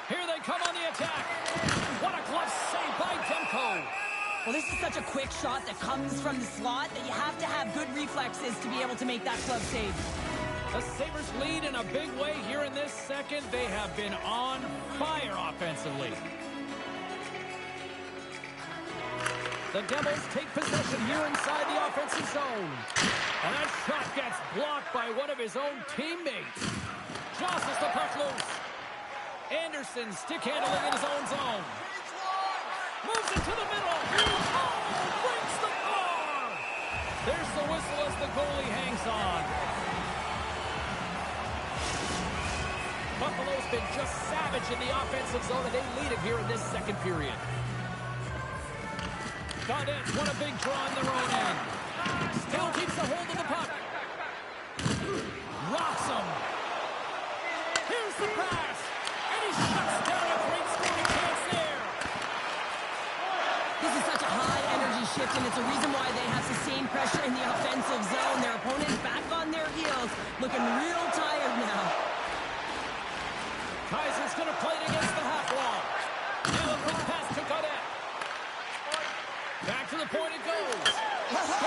Here they come on the attack. What a glove save by Demko. Well, this is such a quick shot that comes from the slot that you have to have good reflexes to be able to make that glove save. The Sabres lead in a big way here in this second. They have been on fire offensively. The Devils take possession here inside the offensive zone. And that shot gets blocked by one of his own teammates. Jostles the puck loose. Anderson stick handling in his own zone. Moves it to the middle. Oh, breaks the bar. There's the whistle as the goalie hangs on. Buffalo's been just savage in the offensive zone, and they lead it here in this second period. Gaudet's won a big draw in their own end. Still keeps a hold of the puck. Rocks him. Here's the pass. And he shuts down a great scoring chance there. This is such a high-energy shift, and it's a reason why they have sustained pressure in the offensive zone. Their opponent's back on their heels, looking real tired now. Kaiser's going to play it against the half wall. Now a quick pass to Gaudet. Back to the point it goes. Scores!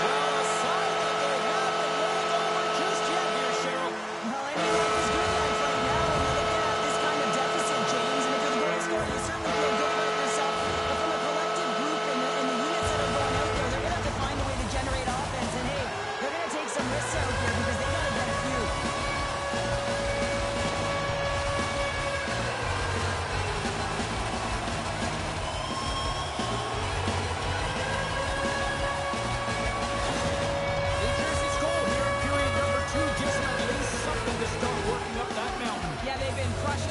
Well, a sign that they haven't rolled over just yet here, Cheryl. Well, any luck is good life right now when you're looking at this kind of deficit, James. And if you're the goal scorer, you certainly feel good about yourself. But from a collective group and the units that are going out there, they're going to have to find a way to generate offense. And, hey, they're going to take some risks out here because they got to get a few.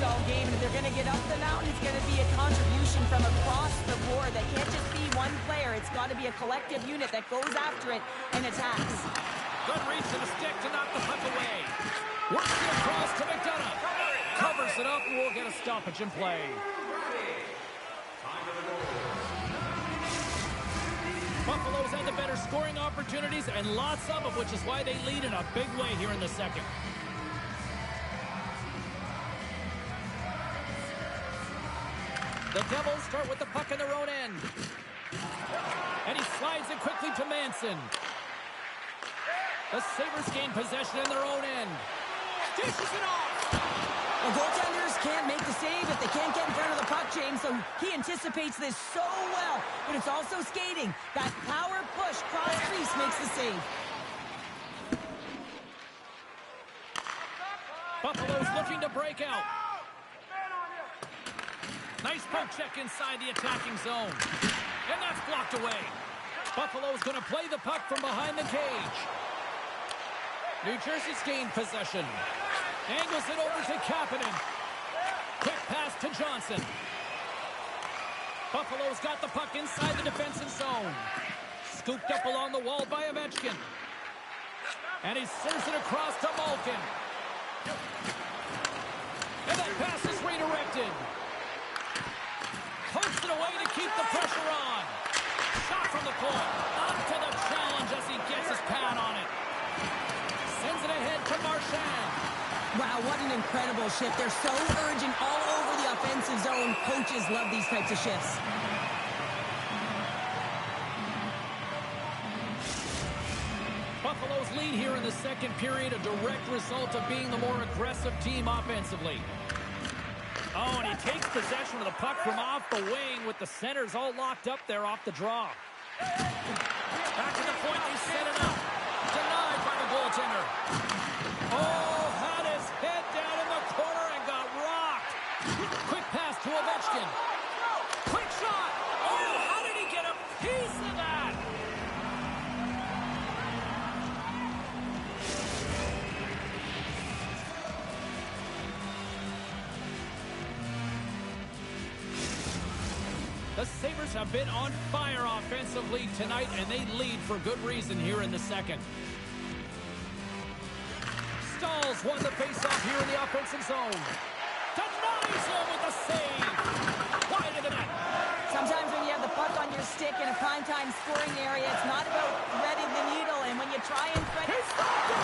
All game, and if they're going to get up the mountain, it's going to be a contribution from across the board. That can't just be one player. It's got to be a collective unit that goes after it and attacks. Good reach to the stick to knock the puck away. Works it across to McDonough. Covers it up and we'll get a stoppage in play. Buffalo's had the better scoring opportunities and lots of them, which is why they lead in a big way here in the second. The Devils start with the puck in their own end. And he slides it quickly to Manson. The Sabres gain possession in their own end. Dishes it off. The goaltenders can't make the save if they can't get in front of the puck, James, so he anticipates this so well. But it's also skating. That power push cross crease makes the save. Buffalo's looking to break out. Nice poke check inside the attacking zone. And that's blocked away. Buffalo's going to play the puck from behind the cage. New Jersey's gained possession. Angles it over to Kapanen. Quick pass to Johnson. Buffalo's got the puck inside the defensive zone. Scooped up along the wall by Ovechkin. And he serves it across to Malkin. And that pass is redirected. Pokes it away to keep the pressure on. Shot from the point. Up to the challenge as he gets his pad on it. Sends it ahead to Marchand. Wow, what an incredible shift. They're so urgent all over the offensive zone. Coaches love these types of shifts. Buffalo's lead here in the second period, a direct result of being the more aggressive team offensively. Oh, and he takes possession of the puck from off the wing with the centers all locked up there off the draw. Back to the point, they set it up. Denied by the goaltender. Oh, had his head down in the corner and got rocked. Quick pass to Ovechkin. Quick shot. Oh, how did he get a piece of that? The Sabres have been on fire offensively tonight, and they lead for good reason here in the second. Stahls won the faceoff here in the offensive zone. Denies him with a save. Wide of the net. Sometimes when you have the puck on your stick in a primetime scoring area, it's not about threading the needle, and when you try and thread it... He stopped it!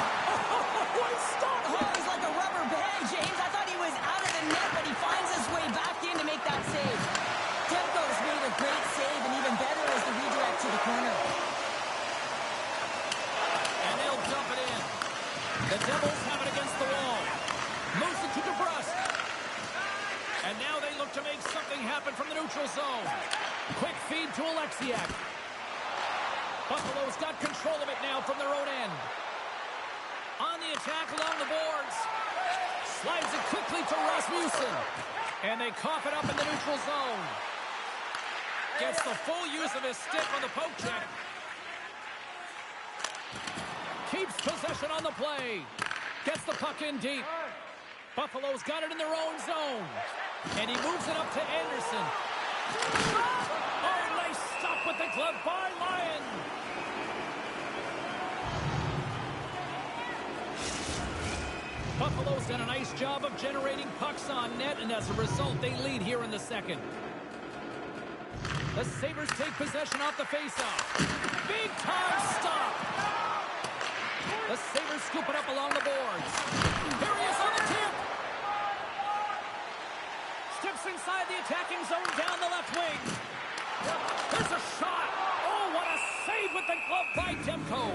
Oh, he stopped it! Oh, he's like a rubber band, James. I thought he was out of the net, but he finds his way back in to make that save. Demko's made a great save, and even better is the redirect to the corner. And they'll dump it in. The Devils have it against the wall. Moves it to DeBrusque. And now they look to make something happen from the neutral zone. Quick feed to Alexiak. Buffalo's got control of it now from their own end. On the attack along the boards. Slides it quickly to Rasmussen. And they cough it up in the neutral zone. Gets the full use of his stick on the poke check. Keeps possession on the play. Gets the puck in deep. Buffalo's got it in their own zone. And he moves it up to Anderson. Oh, nice stop with the glove by Lyon. Buffalo's done a nice job of generating pucks on net, and as a result, they lead here in the second. The Sabres take possession off the faceoff. Big time stop. The Sabres scoop it up along the boards. Here he is on the tip. Steps inside the attacking zone down the left wing. There's a shot. Oh, what a save with the glove by Demko.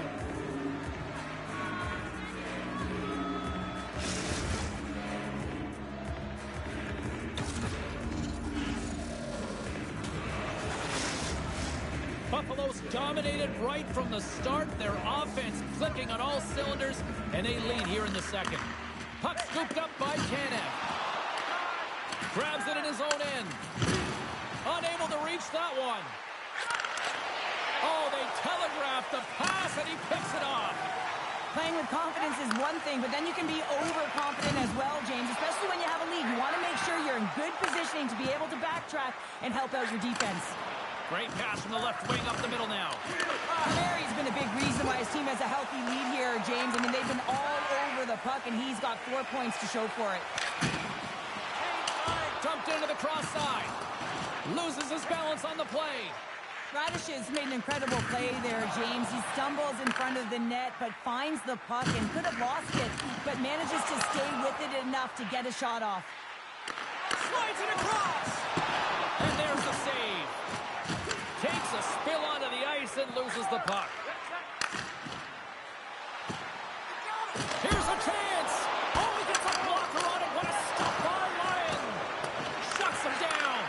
Buffalo's dominated right from the start. Their offense clicking on all cylinders, and they lead here in the second. Puck scooped up by Kanev. Grabs it in his own end. Unable to reach that one. Oh, they telegraphed the pass, and he picks it off. Playing with confidence is one thing, but then you can be overconfident as well, James, especially when you have a lead. You want to make sure you're in good positioning to be able to backtrack and help out your defense. Great pass from the left wing up the middle now. Mary's been a big reason why his team has a healthy lead here, James. I mean, they've been all over the the puck, and he's got 4 points to show for it. Dumped into the cross side. Loses his balance on the play. Radish has made an incredible play there, James. He stumbles in front of the net, but finds the puck and could have lost it, but manages to stay with it enough to get a shot off. Slides it across. And there's the save. Takes a spill onto the ice and loses the puck. Here's a chance. Oh, he gets a blocker on it. What a stop by Lyon. Shuts him down.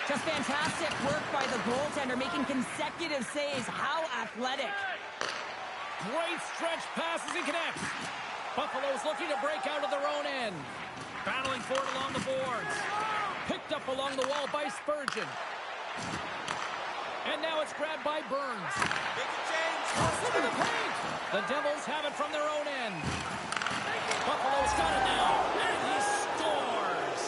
Just fantastic work by the goaltender, making consecutive saves. How athletic. Great stretch passes and connects. Buffalo's looking to break out of their own end. Battling for it along the boards. Picked up along the wall by Spurgeon. And now it's grabbed by Burns. Tossed into the paint. The Devils have it from their own end. Buffalo's got it now. And he scores.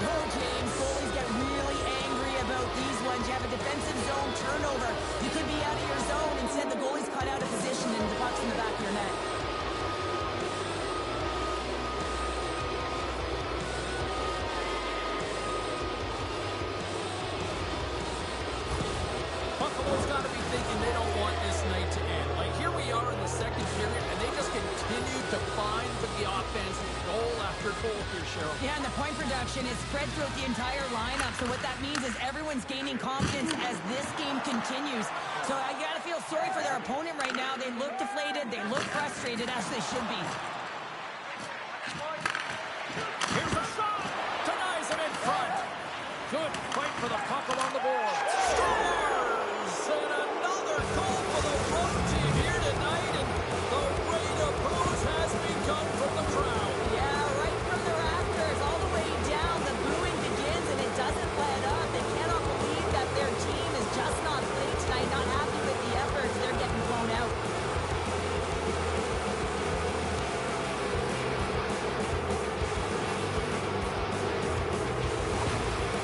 Oh, James, goalies get really angry about these ones. You have a defensive zone turnover. You could be out of your zone. Instead, the goalie's cut out of position and the puck's in the back of your net. Buffalo's got to be thinking they don't want this night to end. Like, here we are in the second period, and they just continue to find the offense goal after goal here, Cheryl. Yeah, and the point production is spread throughout the entire lineup. So what that means is everyone's gaining confidence as this game continues. So I got to feel sorry for their opponent right now. They look deflated. They look frustrated, as they should be. Here's a shot. Denies him in front. Good fight for the puck along the board. Scores! And another goal for the road team here tonight. And the rain of boos has begun from the crowd. Yeah, right from the rafters, all the way down. The booing begins, and it doesn't let up. They cannot believe that their team is just not playing tonight, not happy with the efforts. They're getting blown out.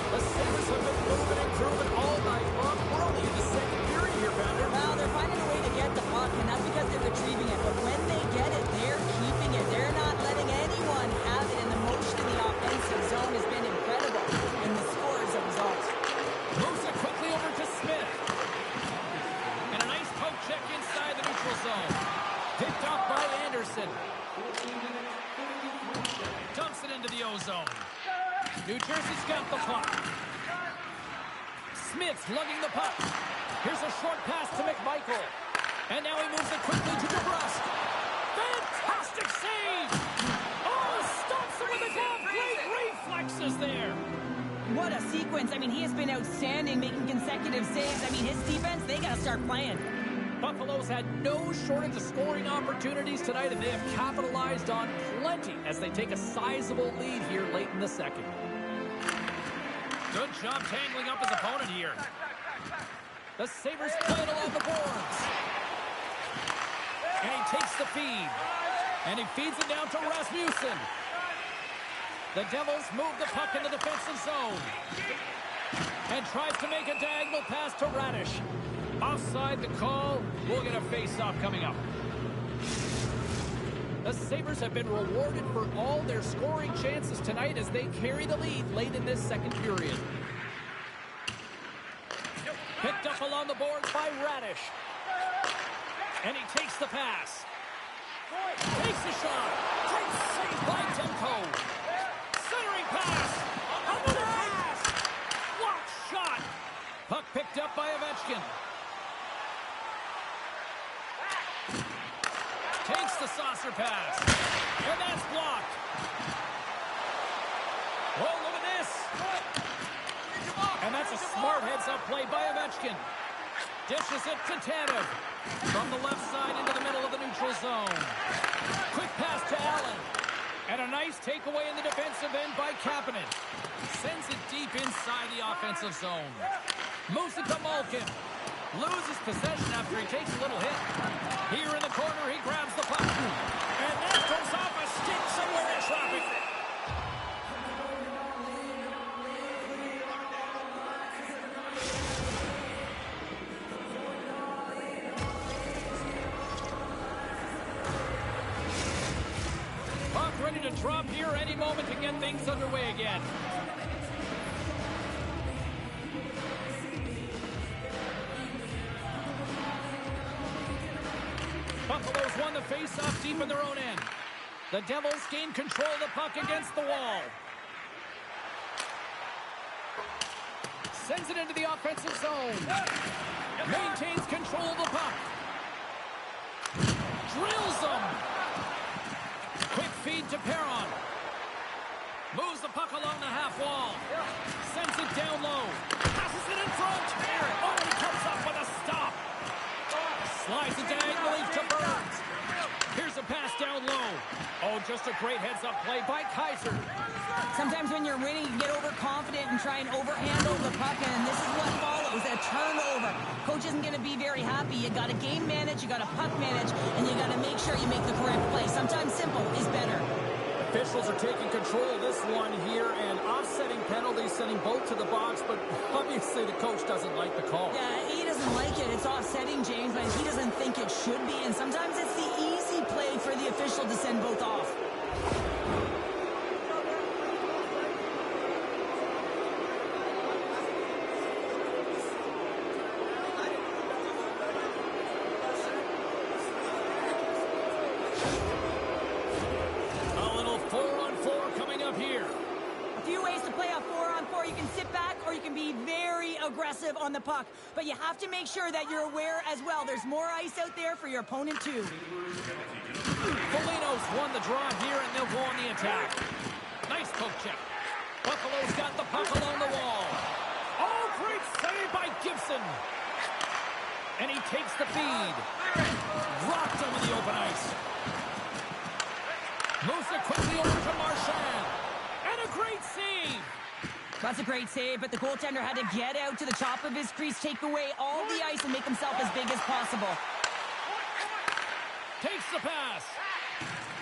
The Sabres have been moving and grooving all night long. We're only in the second period here, Vander. Well, they're finding a way to get the puck, and that's because they're retrieving it. But when they get it, they're keeping it. They're not letting anyone have it, and the motion in the offensive zone has been incredible, and the score is a result. Moves it quickly over to Smith. And a nice poke check inside the neutral zone. Picked off by Anderson. Dumps it into the O-zone. New Jersey's got the puck. Smith's lugging the puck. Here's a short pass to McMichael. And now he moves it quickly to DeBrusque. Fantastic save! Oh, stops him with the glove. Great reflexes there. What a sequence. I mean, he has been outstanding, making consecutive saves. I mean, his defense, they got to start playing. Buffalo's had no shortage of scoring opportunities tonight, and they have capitalized on plenty as they take a sizable lead here late in the second. Good job tangling up his opponent here. The Sabres play it along the boards. And he takes the feed. And he feeds it down to Rasmussen. The Devils move the puck in the defensive zone. And tries to make a diagonal pass to Radish. Offside the call. We'll get a face-off coming up. The Sabres have been rewarded for all their scoring chances tonight as they carry the lead late in this second period. Picked up along the boards by Radish. And he takes the pass. Takes the shot. Great save by Demko. Centering pass. Another pass. Blocked shot. Puck picked up by Ovechkin. Takes the saucer pass. And that's blocked. Oh, look at this. And that's a smart heads-up play by Ovechkin. Dishes it to Tanev. From the left side into the middle of the neutral zone. Quick pass to Allen. And a nice takeaway in the defensive end by Kapanen. Sends it deep inside the offensive zone. Moves it to Malkin. Loses possession after he takes a little hit. Here in the corner, he grabs the puck. And that comes off a stick somewhere in traffic. drop here any moment to get things underway again. Buffalo's won the face-off deep in their own end. The Devils gain control of the puck against the wall. Sends it into the offensive zone. Maintains control of the puck. Drills them. Quick feed to Perron. Moves the puck along the half wall. Sends it down low. Passes it in front. Oh, he comes up with a stop. Slides it diagonally to Burns. Here's a pass down low. Oh, just a great heads-up play by Kaiser. Sometimes when you're winning, you get overconfident and try and overhandle the puck, and this is what follows, a turnover. Coach isn't going to be very happy. You got to game manage, you got to puck manage, and you got to make sure you make the correct play. Sometimes simple is better. Officials are taking control of this one here, and offsetting penalties, sending both to the box, but obviously the coach doesn't like the call. Yeah, he doesn't like it. It's offsetting, James, but he doesn't think it should be, and sometimes it's the easy play for the official to send both off. Aggressive on the puck, but you have to make sure that you're aware as well. There's more ice out there for your opponent too. Foligno's won the draw here, and they'll go on the attack. Nice poke check. Buffalo's got the puck along the wall. Oh, great save by Gibson. And he takes the feed. Rocked over the open ice. Moves it quickly over to Marchand. And a great save. That's a great save, but the goaltender had to get out to the top of his crease, take away all the ice, and make himself as big as possible. Takes the pass.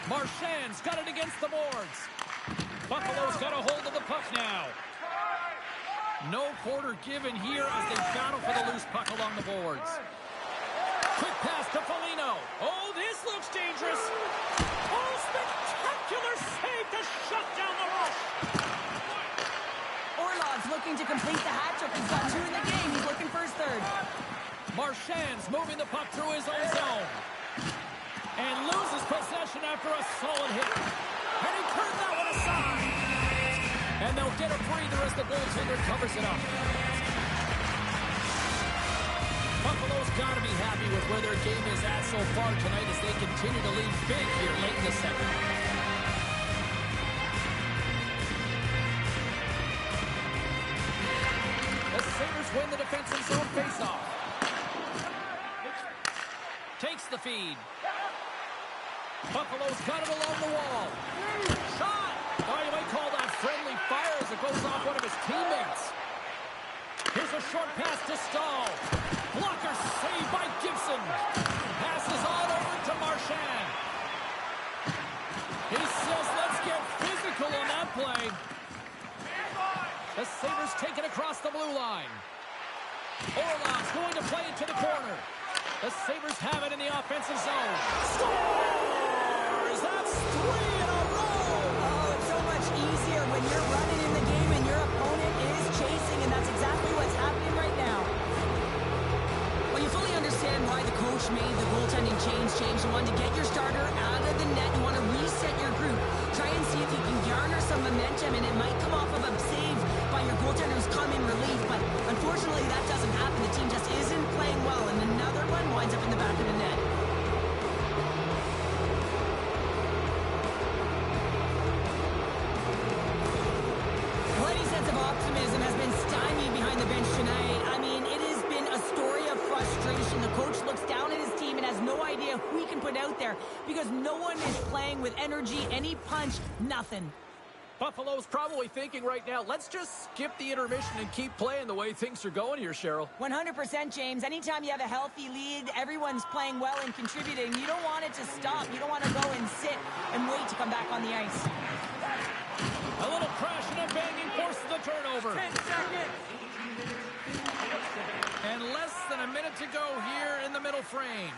Marchand's got it against the boards. Buffalo's got a hold of the puck now. No quarter given here as they battle for the loose puck along the boards. Quick pass to Foligno. Oh, this looks dangerous. Oh, spectacular save to shut down the rush. Looking to complete the hat trick. He's got two in the game. He's looking for his third. Marchand's moving the puck through his own zone. And loses possession after a solid hit. And he turned that one aside. And they'll get a breather as the goaltender covers it up. Buffalo's got to be happy with where their game is at so far tonight as they continue to lead big here late in the second. Sabres win the defensive zone faceoff. Takes the feed. Buffalo's got it along the wall. Shot! Oh, you might call that friendly fire as it goes off one of his teammates. Here's a short pass to Stahl. Blocker saved by Gibson. Passes on over to Marchand. He says, let's get physical on that play. The Sabres take it across the blue line. Orlov's going to play it to the corner. The Sabres have it in the offensive zone. Scores! That's 3 in a row! Oh, it's so much easier when you're running in the game and your opponent is chasing, and that's exactly what's happening right now. Well, you fully understand why the coach made the goaltending change. You wanted to get your starter out of the net. You want to reset your group. Try and see if you can garner some momentum, and it might come off of a save by your goaltender who's come in relief, but unfortunately that doesn't happen. The team just isn't playing well, and another one winds up in the back of the net. Plenty sense of optimism has been stymied behind the bench tonight. I mean, it has been a story of frustration. The coach looks down at his team and has no idea who he can put out there because no one is playing with energy, any punch, nothing. Buffalo's probably thinking right now, let's just skip the intermission and keep playing the way things are going here, Cheryl. 100%, James. Anytime you have a healthy lead, everyone's playing well and contributing. You don't want it to stop. You don't want to go and sit and wait to come back on the ice. A little crashing and banging forces the turnover. 10 seconds. And less than a minute to go here in the middle frame.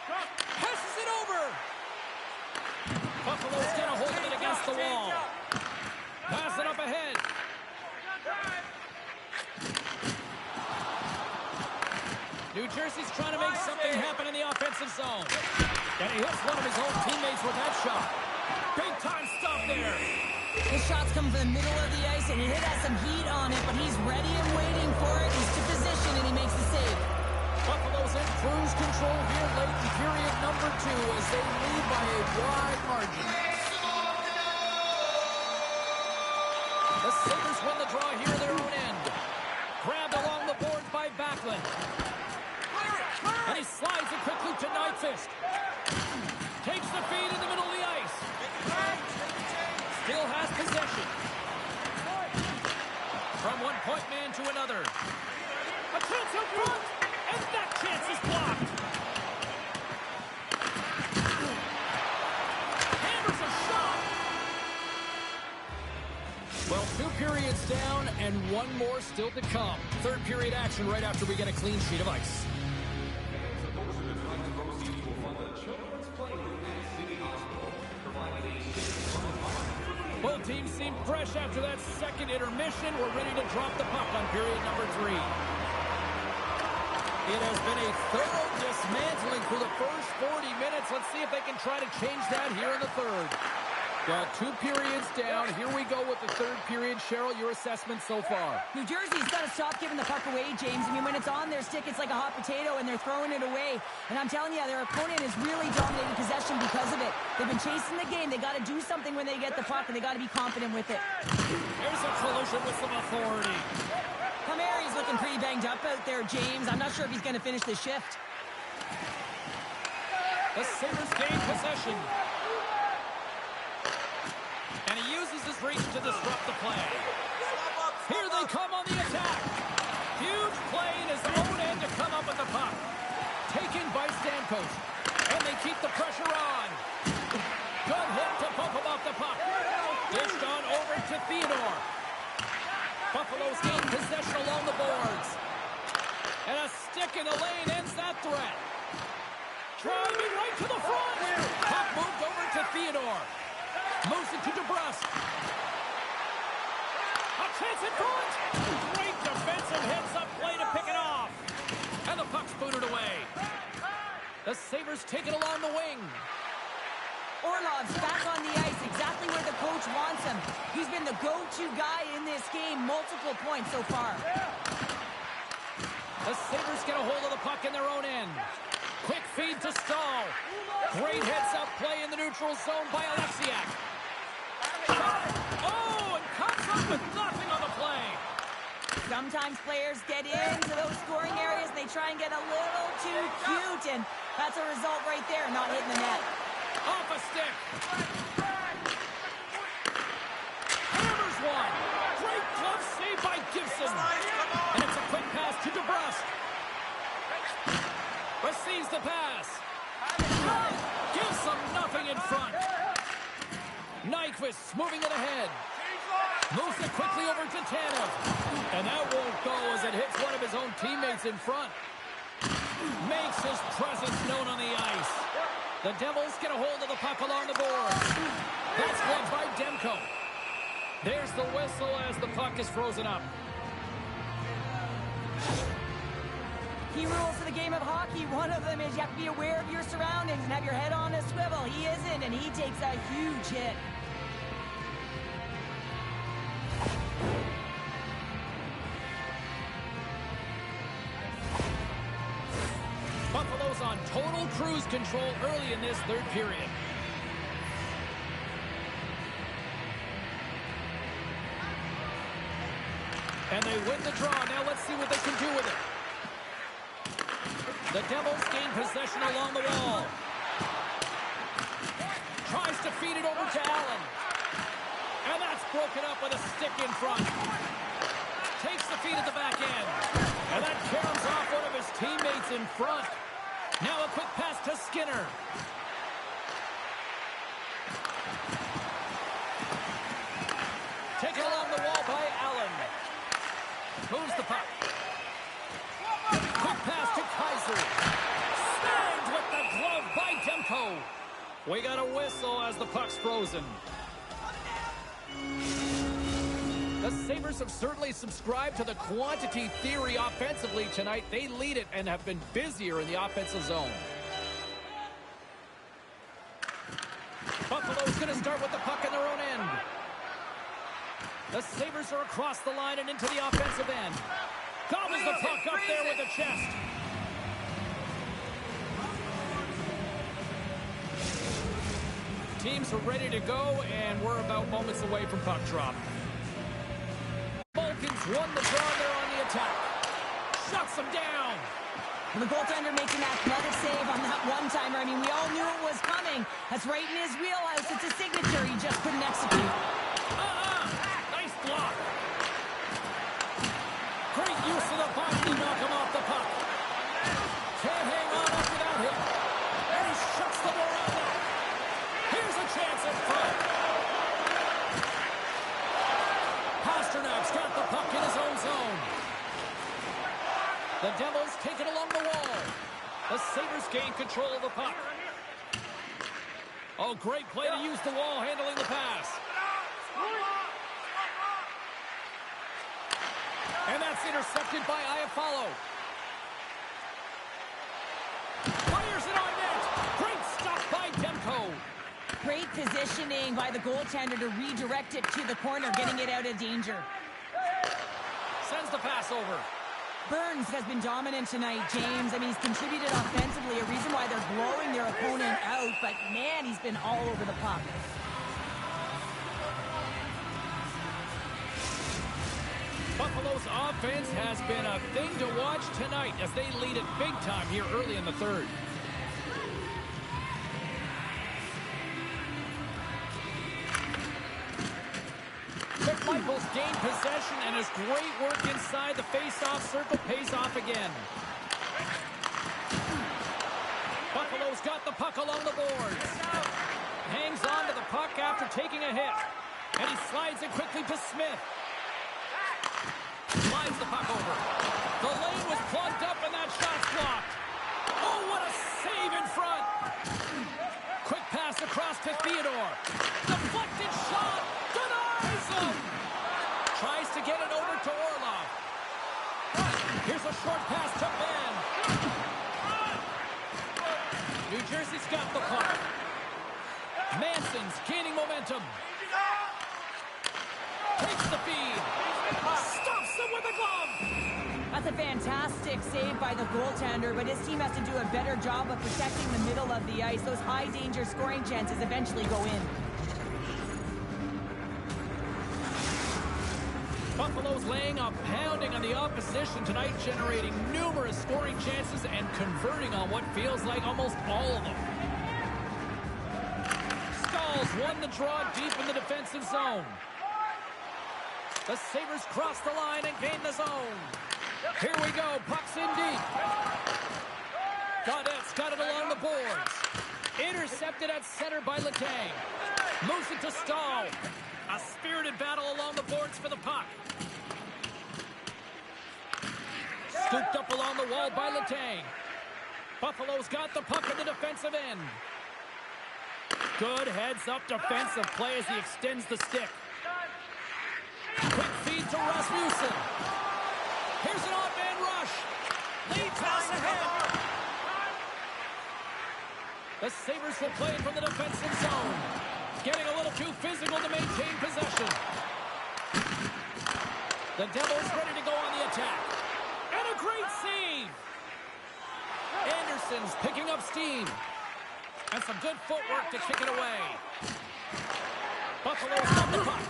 Passes it over. Buffalo's going to hold it against the wall. Pass it up ahead. New Jersey's trying to make something happen in the offensive zone. And he hits one of his own teammates with that shot. Big time stop there. His shot's coming from the middle of the ice, and it has some heat on it, but he's ready and waiting for it. He's to position, and he makes the save. Buffalo's in cruise control here late in period number 2 as they lead by a wide margin. The Sabres win the draw here at their own end. Grabbed along the boards by Backlund. And he slides it quickly to Nyquist. Takes the feed in the middle of the ice. Still has possession. From one point man to another. A chance in front, and that chance is blocked. Hammers a shot. Well, 2 periods down and 1 more still to come. Third period action right after we get a clean sheet of ice. Both teams seem fresh after that second intermission. We're ready to drop the puck on period number 3. It has been a thorough dismantling for the first 40 minutes. Let's see if they can try to change that here in the third. Got 2 periods down. Here we go with the third period. Cheryl, your assessment so far? New Jersey's got to stop giving the puck away, James. I mean, when it's on their stick, it's like a hot potato, and they're throwing it away. And I'm telling you, their opponent is really dominating possession because of it. They've been chasing the game. They got to do something when they get the puck, and they got to be confident with it. Here's a collision with some authority. Palmieri's looking pretty banged up out there, James. I'm not sure if he's going to finish the shift. The Sabres gain possession. And he uses his reach to disrupt the play. Here they come on the attack. Huge play in his own end to come up with the puck. Taken by Stamkos. And they keep the pressure on. Good hit to bump him off the puck. Dished on over to Theodore. Buffalo's gain possession along the boards. And a stick in the lane ends that threat. Driving right to the front. Puck moved over to Theodore. Moves it to DeBrusque. A chance in front. Great defensive heads-up play to pick it off. And the puck's booted away. The Sabres take it along the wing. Orlov's back on the ice, exactly where the coach wants him. He's been the go-to guy in this game, multiple points so far. The Sabres get a hold of the puck in their own end. Quick feed to Stahl. Great heads-up play in the neutral zone by Alexiak. Oh, and comes up with nothing on the play. Sometimes players get into those scoring areas, they try and get a little too cute, and that's a result right there, not hitting the net. Off a stick. Hammers one. Great glove save by Gibson. And it's a quick pass to DeBrusque. Receives the pass. Gives them nothing in front. Nyquist moving it ahead. Moves it quickly over to Tanev. And that won't go as it hits one of his own teammates in front. Makes his presence known on the ice. The Devils get a hold of the puck along the boards. That's blocked by Demko. There's the whistle as the puck is frozen up. Key rules for the game of hockey. One of them is you have to be aware of your surroundings and have your head on a swivel. He isn't, and he takes a huge hit. Buffalo's on total cruise control early in this third period. And they win the draw. Now let's see what they can do with it. The Devils gain possession along the wall. Tries to feed it over to Allen. And that's broken up with a stick in front. Takes the feed at the back end. And that caroms off one of his teammates in front. Now a quick pass to Skinner. Taken along the wall by Allen. Moves the puck. Quick pass to Kaiser. Snagged with the glove by Demko. We got a whistle as the puck's frozen. The Sabres have certainly subscribed to the quantity theory offensively tonight. They lead it and have been busier in the offensive zone. Buffalo's going to start with the puck in their own end. The Sabres are across the line and into the offensive end. Gobbles the puck up there with the chest. Teams are ready to go, and we're about moments away from puck drop. Vulcans won the draw there on the attack. Shuts them down. And the goaltender makes an athletic save on that one-timer. I mean, we all knew it was coming. That's right in his wheelhouse. It's a signature. He just couldn't execute. Nice block. Great use of the body to knock him off the puck. Can't hang on up without him. And he shuts the door on that. Here's a chance in front. Pasternak's got the puck in his own zone. The Devils take it along the wall. The Sabres gain control of the puck. Oh, great play to use the wall handling the pass. And that's intercepted by Iafallo. Fires it on net. Great stop by Demko. Great positioning by the goaltender to redirect it to the corner, getting it out of danger. Sends the pass over. Burns has been dominant tonight, James. I mean, he's contributed offensively, a reason why they're blowing their opponent out, but man, he's been all over the puck. Buffalo's offense has been a thing to watch tonight as they lead it big time here early in the third. McMichael's gained possession, and his great work inside the face-off circle pays off again. Buffalo's got the puck along the boards. Hangs on to the puck after taking a hit. And he slides it quickly to Smith. Slides the puck over. The lane was plugged up and that shot's blocked. Oh, what a save in front. Quick pass across to Theodore. Deflected shot. Denies him. Tries to get it over to Orlov. Here's a short pass to Ben. New Jersey's got the puck. Manson's gaining momentum. Takes the feed. Stops him with a glove. That's a fantastic save by the goaltender, but his team has to do a better job of protecting the middle of the ice. Those high-danger scoring chances eventually go in. Buffalo's laying a pounding on the opposition tonight, generating numerous scoring chances and converting on what feels like almost all of them. Stalls won the draw deep in the defensive zone. The Sabres cross the line and gain the zone. Here we go. Puck's in deep. Gaudette's got it along the boards. Intercepted at center by Letang. Moves it to Stahl. A spirited battle along the boards for the puck. Scooped up along the wall by Letang. Buffalo's got the puck in the defensive end. Good heads-up defensive play as he extends the stick. Quick feed to Rasmussen. Here's an odd-man rush. Lead pass ahead. The Sabres will play from the defensive zone. Getting a little too physical to maintain possession. The Devils ready to go on the attack. And a great save. Anderson's picking up steam. And some good footwork to kick it away. Buffalo's got the puck.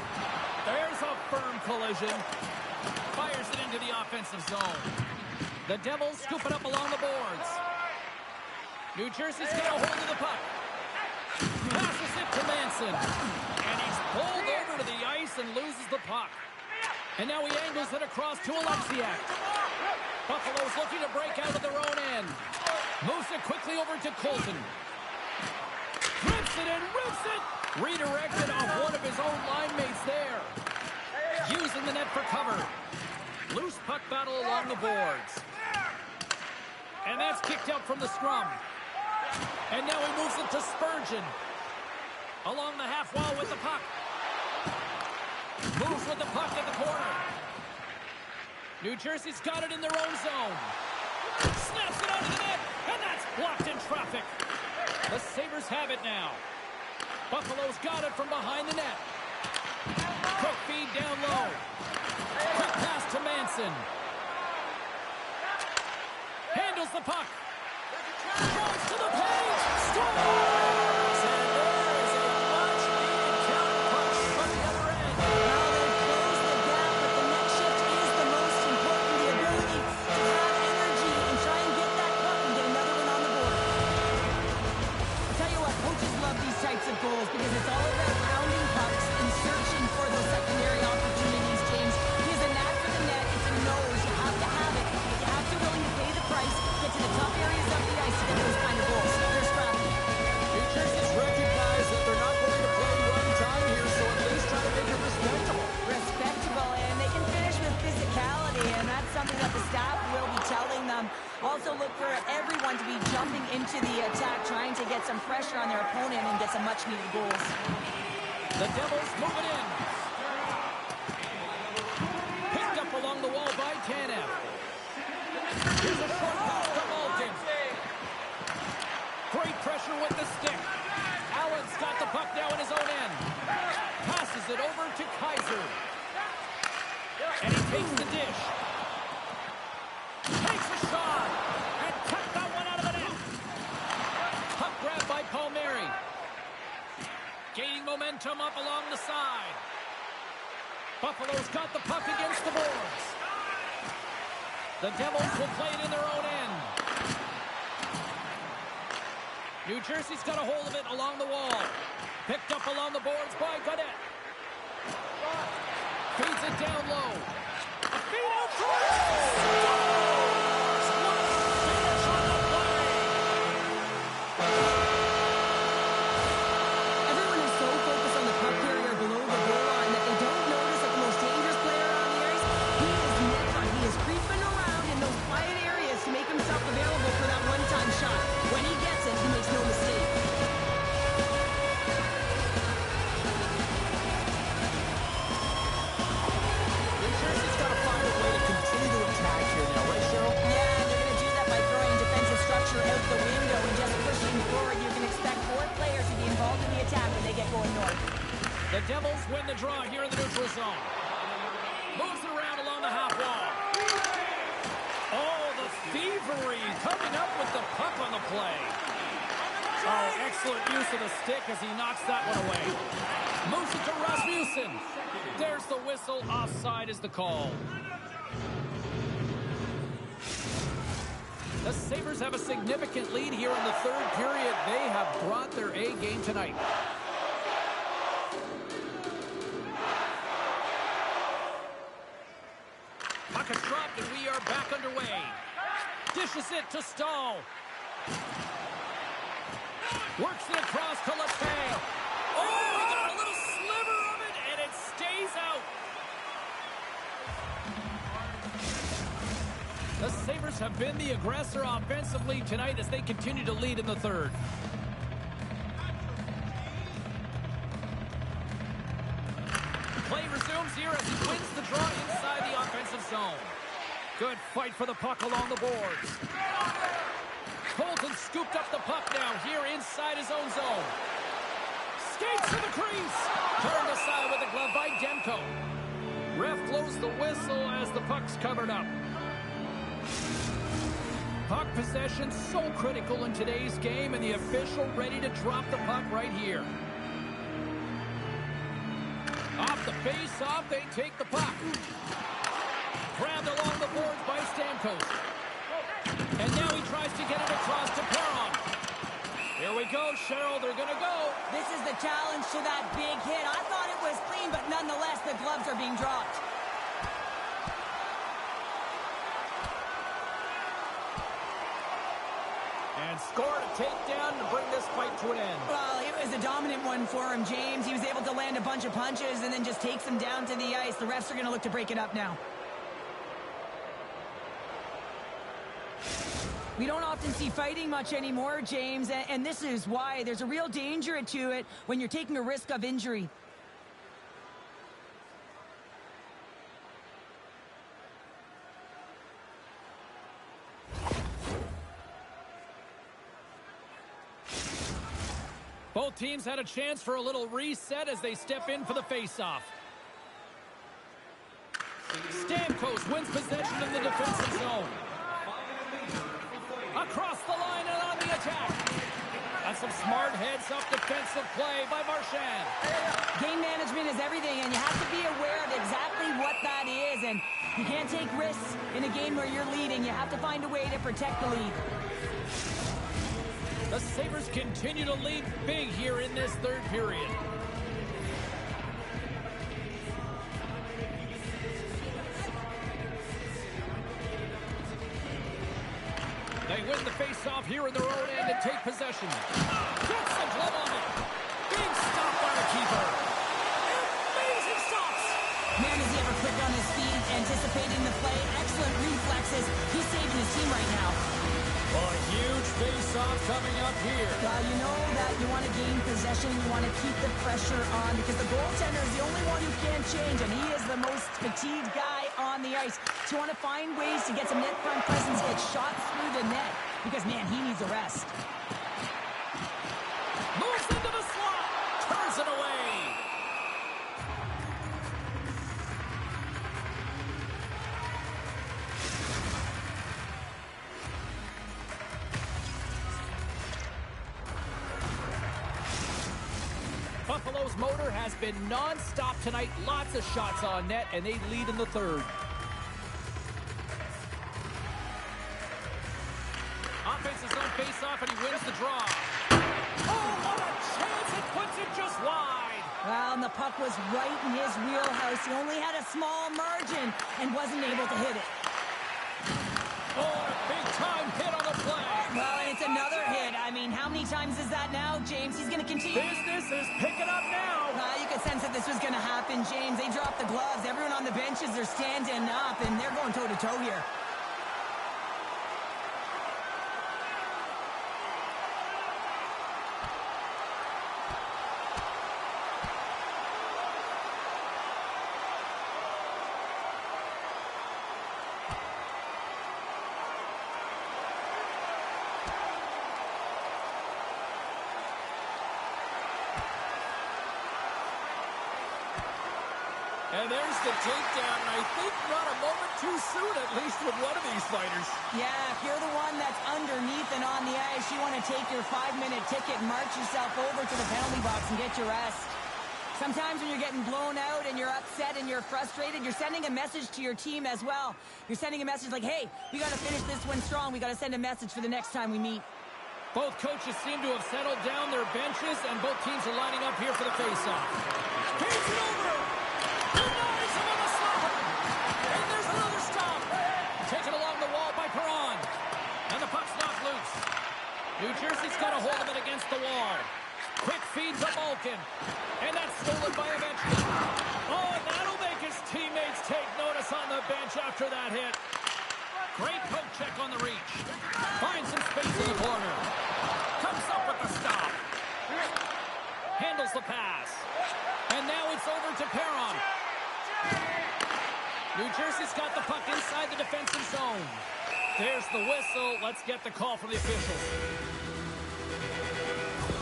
There's a firm collision. Fires it into the offensive zone. The Devils scoop it up along the boards. New Jersey's got a hold of the puck. Passes it to Manson. And he's pulled over to the ice and loses the puck. And now he angles it across to Alexiak. Buffalo's looking to break out of their own end. Moves it quickly over to Colton. Rips it and rips it. Redirected off one of his own line mates there. Using the net for cover. Loose puck battle along the boards. And that's kicked out from the scrum. And now he moves it to Spurgeon. Along the half wall with the puck. Moves with the puck at the corner. New Jersey's got it in their own zone. Snaps it out of the net, and that's blocked in traffic. The Sabres have it now. Buffalo's got it from behind the net. Quick feed down low. Quick pass to Manson. Handles the puck. Goes to the page. Scores! And there's a much-needed counter punch from the other end. Well, they've closed the gap, but the next shift is the most important. The ability to have energy and try and get that puck and get another one on the board. I'll tell you what, coaches love these types of goals because it's all about pounding pucks and searching for those secondary opportunities, James. He has a knack for the net. It's a nose. You have to have it. You have to be willing to pay the price, get to the tough areas of the ice to get those kind of goals. They're scrappy. New Jersey's recognized that they're not going to play one time here, so at least try to make it respectable. Respectable, and they can finish with physicality, and that's something that the staff will be telling them. Also look for everyone to be jumping into the attack, trying to get some pressure on their opponent and get some much-needed goals. The Devils move it in. Picked up along the wall by Tanev. Here's a short pass to Malkin. Great pressure with the stick. Allen's got the puck now in his own end. Passes it over to Kaiser. And he takes the dish. Takes a shot. And cut that one out of the net. Puck grab by Palmieri. Gaining momentum up along the side. Buffalo's got the puck against the boards. The Devils will play it in their own end. New Jersey's got a hold of it along the wall. Picked up along the boards by Godet. Feeds it down low. A feed out front. Everyone is so focused on the puck carrier below the goal line that they don't notice that the most dangerous player on the ice, he is never. He is creeping around in those quiet areas to make himself available for that one-time shot. When he gets it, he makes no mistake. New Jersey's got to find a way to continue to attack here now, right, Cheryl? Yeah, and they're going to do that by throwing defensive structure out the window and just pushing forward. You can expect 4 players to be involved in the attack when they get going north. The Devils win the draw here in the neutral zone. Moves it around along the half wall. Oh, the thievery coming up with the puck on the play. Oh, excellent use of the stick as he knocks that one away. Moves it to Rasmussen. There's the whistle. Offside is the call. The Sabres have a significant lead here in the third period. They have brought their A game tonight. Puck is dropped and we are back underway. Dishes it to Stahl. Works it across to Lepay. Oh, he got a little sliver of it and it stays out. The Sabres have been the aggressor offensively tonight as they continue to lead in the third. Play resumes here as he wins the draw inside the offensive zone. Good fight for the puck along the boards. Colton scooped up the puck now here inside his own zone. Skates to the crease. Turned aside with a glove by Demko. Ref blows the whistle as the puck's covered up. Puck possession so critical in today's game, and the official ready to drop the puck right here. Off the face-off, they take the puck. Grabbed along the boards by Stamkos. And now he tries to get it across to Perron. Here we go, Cheryl, they're going to go. This is the challenge to that big hit. I thought it was clean, but nonetheless, the gloves are being dropped. And scored a takedown to bring this fight to an end. Well, it was a dominant one for him, James. He was able to land a bunch of punches and then just takes him down to the ice. The refs are going to look to break it up now. We don't often see fighting much anymore, James, and this is why. There's a real danger to it when you're taking a risk of injury. Both teams had a chance for a little reset as they step in for the faceoff. Stamkos wins possession in the defensive zone. Across the line and on the attack. That's some smart heads-up defensive play by Marchand. Game management is everything, and you have to be aware of exactly what that is. And you can't take risks in a game where you're leading. You have to find a way to protect the lead. The Sabres continue to lead big here in this third period. They win the face-off here in their own end and take possession. Gets the glove on it. Big stop by the keeper. Amazing stops. Man, is he ever quick on his feet, anticipating the play. Excellent reflexes. He's saving his team right now. Well, a huge face-off coming up here. You know that you want to gain possession. You want to keep the pressure on because the goaltender is the only one who can't change, and he is the most fatigued guy on the ice. So you want to find ways to get some net front presence, get shots through the net because, man, he needs a rest. Moves into the slot. Turns it away. Buffalo's motor has been non-stop tonight. Lots of shots on net, and they lead in the third. Offense's on face-off, and he wins the draw. Oh, what a chance! It puts it just wide. Well, and the puck was right in his wheelhouse. He only had a small margin and wasn't able to hit it. Oh, a big-time hit on the play. Well, and it's another hit. I mean, how many times is that now, James? He's going to continue. Business is picking up now. You could sense that this was going to happen, James. They dropped the gloves. Everyone on the benches, they're standing up, and they're going toe-to-toe here. And there's the takedown, and I think not a moment too soon, at least with one of these fighters. Yeah, if you're the one that's underneath and on the ice, you want to take your 5-minute ticket and march yourself over to the penalty box and get your rest. Sometimes when you're getting blown out and you're upset and you're frustrated, you're sending a message to your team as well. You're sending a message like, hey, we got to finish this one strong. We got to send a message for the next time we meet. Both coaches seem to have settled down their benches, and both teams are lining up here for the face-off. Takes it over! Denies him on the stopper! And there's another stop! Taken along the wall by Perron. And the puck's knocked loose. New Jersey's got a hold of it against the wall. Quick feed to Malkin. And that's stolen by Ovechkin. Oh, and that'll make his teammates take notice on the bench after that hit. Great poke check on the reach. Finds some space in the corner. Comes up with the stop. Handles the pass. And now it's over to Perron. New Jersey's got the puck inside the defensive zone. There's the whistle. Let's get the call from the officials.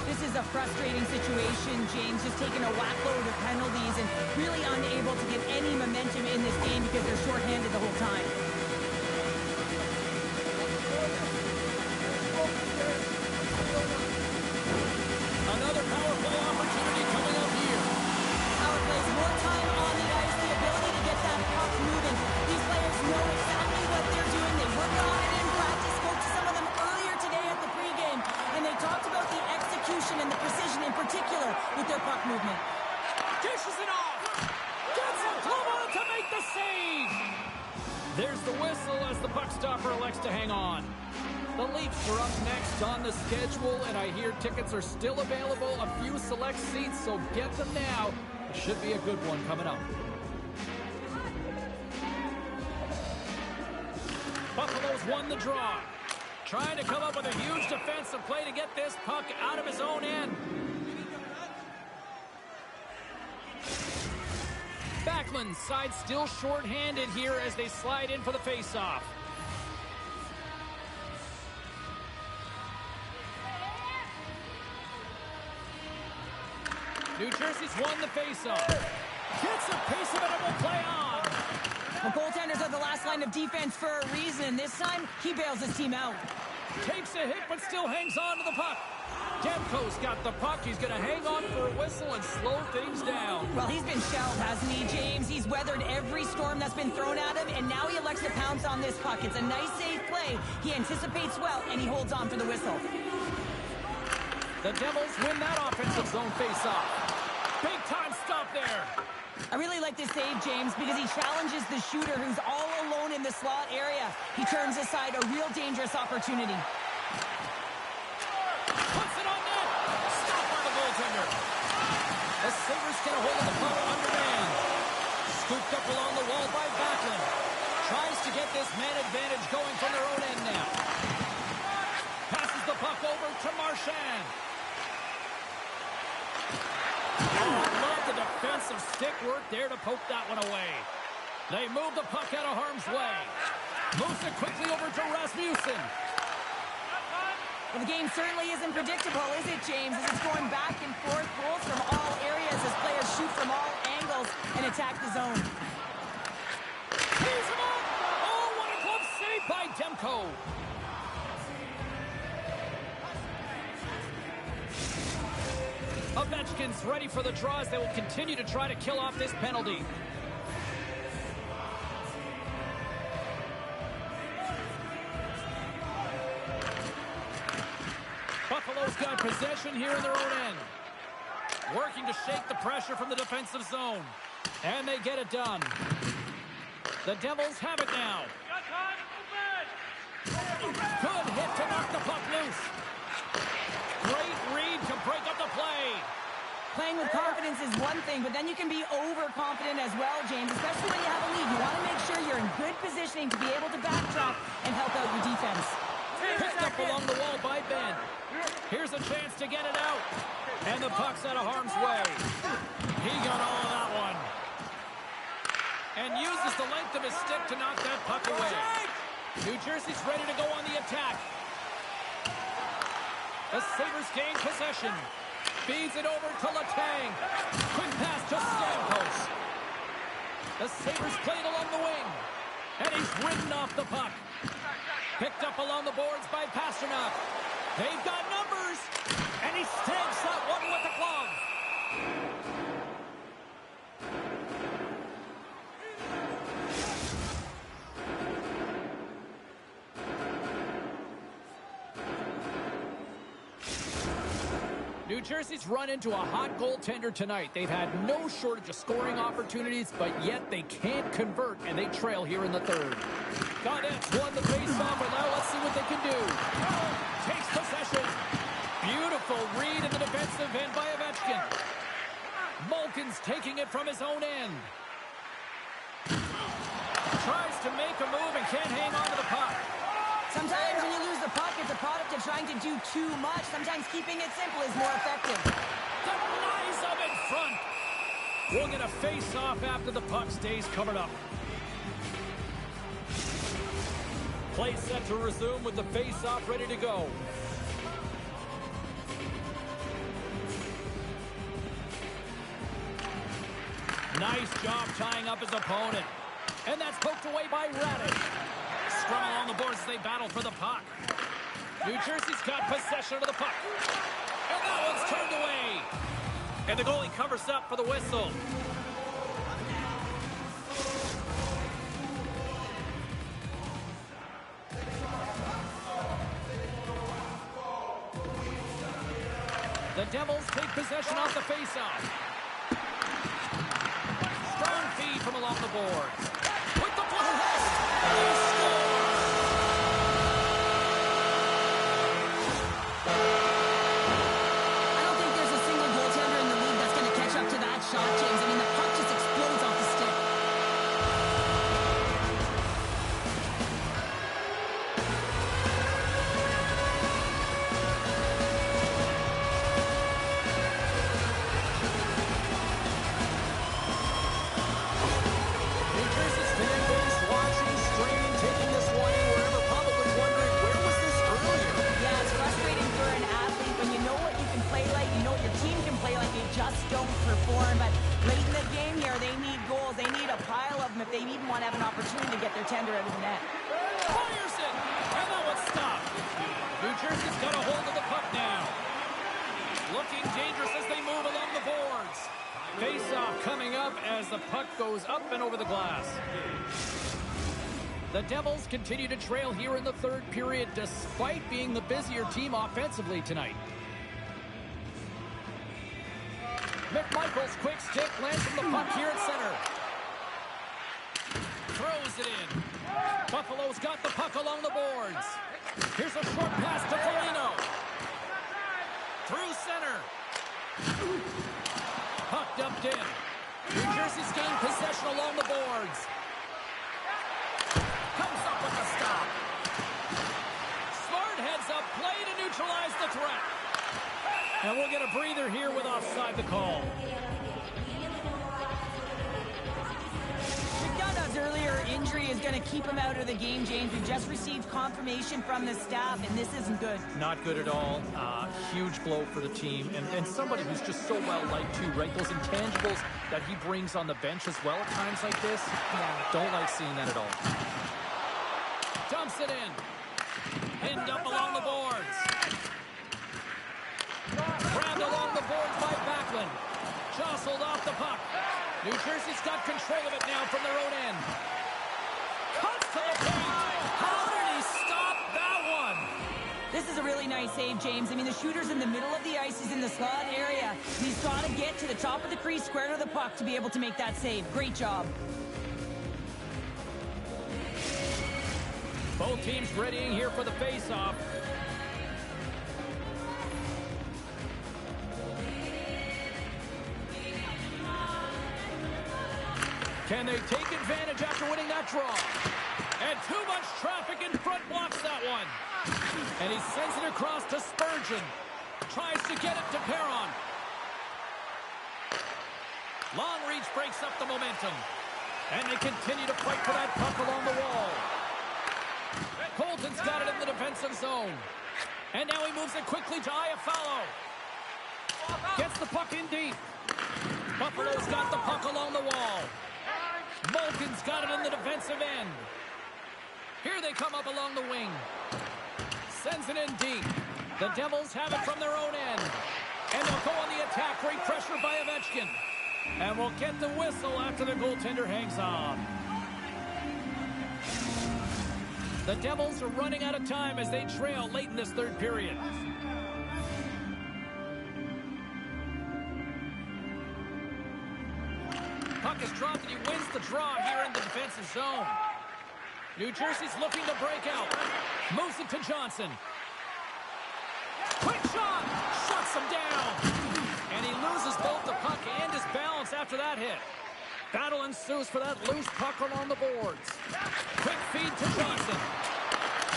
This is a frustrating situation, James, just taking a whackload of penalties and really unable to get any momentum in this game because they're shorthanded the whole time. Another power play opportunity coming up here. Power plays, more time on the ice, the ability to get that puck moving. These players know exactly what they're doing. They worked on it in practice, spoke to some of them earlier today at the pregame, and they talked about the execution and the precision in particular with their puck movement. Dishes it off. Gets a glove on it to make the save. There's the whistle as the puck stopper elects to hang on. The Leafs are up next on the schedule, and I hear tickets are still available. A few select seats, so get them now. It should be a good one coming up. Buffalo's won the draw. Trying to come up with a huge defensive play to get this puck out of his own end. Backlund's side still short-handed here as they slide in for the face-off. New Jersey's won the face-off. Gets a piece of it and will play on. The goaltenders are the last line of defense for a reason. This time, he bails his team out. Takes a hit, but still hangs on to the puck. Demko's got the puck. He's going to hang on for a whistle and slow things down. Well, he's been shelled, hasn't he, James? He's weathered every storm that's been thrown at him, and now he elects to pounce on this puck. It's a nice, safe play. He anticipates well, and he holds on for the whistle. The Devils win that offensive zone face-off. Big-time stop there. I really like this save, James, because he challenges the shooter who's all alone in the slot area. He turns aside a real dangerous opportunity. Puts it on net. Stopped by the goaltender. The Sabres get a hold of the puck underhand. Scooped up along the wall by Backlund. Tries to get this man advantage going from their own end now. Passes the puck over to Marchand. Love the defensive stick work there to poke that one away. They move the puck out of harm's way. Moves it quickly over to Rasmussen. Well, the game certainly isn't predictable, is it, James? As it's going back and forth, goals from all areas as players shoot from all angles and attack the zone. Tees him up! Oh, what a glove save by Demko. Ovechkin's ready for the draws. They will continue to try to kill off this penalty. Buffalo's got possession here in their own end. Working to shake the pressure from the defensive zone. And they get it done. The Devils have it now. Good hit to knock the puck loose. Great read to break up the play. Playing with confidence is one thing, but then you can be overconfident as well, James, especially when you have a lead. You want to make sure you're in good positioning to be able to backtrack and help out your defense. Picked up along the wall by Ben. Here's a chance to get it out. And the puck's out of harm's way. He got all of that one. And uses the length of his stick to knock that puck away. New Jersey's ready to go on the attack. The Sabres gain possession. Feeds it over to Letang. Quick pass to Stamkos. The Sabres played along the wing. And he's ridden off the puck. Picked up along the boards by Pasternak. They've got numbers. And he stamps that one with the glove. New Jersey's run into a hot goaltender tonight. They've had no shortage of scoring opportunities, but yet they can't convert, and they trail here in the third. Gaudet's won the faceoff, and now let's see what they can do. Takes possession. Beautiful read in the defensive end by Ovechkin. Malkin's taking it from his own end. Tries to make a move and can't hang on to the puck. Sometimes when you lose the puck, it's a product of trying to do too much. Sometimes keeping it simple is more effective. Denies him in front. We'll get a face-off after the puck stays covered up. Play set to resume with the face-off ready to go. Nice job tying up his opponent. And that's poked away by Radek. Strung along the boards as they battle for the puck. New Jersey's got possession of the puck. And that one's turned away. And the goalie covers up for the whistle. The Devils take possession off the faceoff. Strong feed from along the boards. With the blast! He scores! I don't think there's a single goaltender in the league that's going to catch up to that shot, James. I mean, the puck just explodes off the stick. goaltender out of the net. Fires it, and that one's stopped. New Jersey's got a hold of the puck now. Looking dangerous as they move along the boards. Face-off coming up as the puck goes up and over the glass. The Devils continue to trail here in the third period despite being the busier team offensively tonight. McMichael's quick stick lands from the puck here at center. Throws it in. Buffalo's got the puck along the boards. Here's a short pass to Foligno. Through center. Puck dumped in. New Jersey's gained possession along the boards. Comes up with a stop. Smart heads up play to neutralize the threat. And we'll get a breather here with offside the call. McDonough's earlier injury is going to keep him out of the game, James. We've just received confirmation from the staff, and this isn't good. Not good at all. Huge blow for the team. And somebody who's just so well-liked, too, right? Those intangibles that he brings on the bench as well at times like this. Yeah. Don't like seeing that at all. Dumps it in. Pinned up along the boards. Grabbed along the boards by Backlund. Jostled off the puck. New Jersey's got control of it now from their own end. Cuts to the point. How did he stop that one? This is a really nice save, James. I mean, the shooter's in the middle of the ice. He's in the slot area. He's got to get to the top of the crease, square to the puck to be able to make that save. Great job. Both teams readying here for the face-off. Can they take advantage after winning that draw? And too much traffic in front blocks that one. And he sends it across to Spurgeon. Tries to get it to Perron. Long reach breaks up the momentum. And they continue to fight for that puck along the wall. Colton's got it in the defensive zone. And now he moves it quickly to Iafallo. Gets the puck in deep. Buffalo's got the puck along the wall. Malkin's got it in the defensive end. Here they come up along the wing. Sends it in deep. The Devils have it from their own end. And they'll go on the attack. Great pressure by Ovechkin. And we'll get the whistle after the goaltender hangs on. The Devils are running out of time as they trail late in this third period. Puck is dropped and he wins the draw here in the defensive zone. New Jersey's looking to break out. Moves it to Johnson. Quick shot! Shuts him down. And he loses both the puck and his balance after that hit. Battle ensues for that loose puck along the boards. Quick feed to Johnson.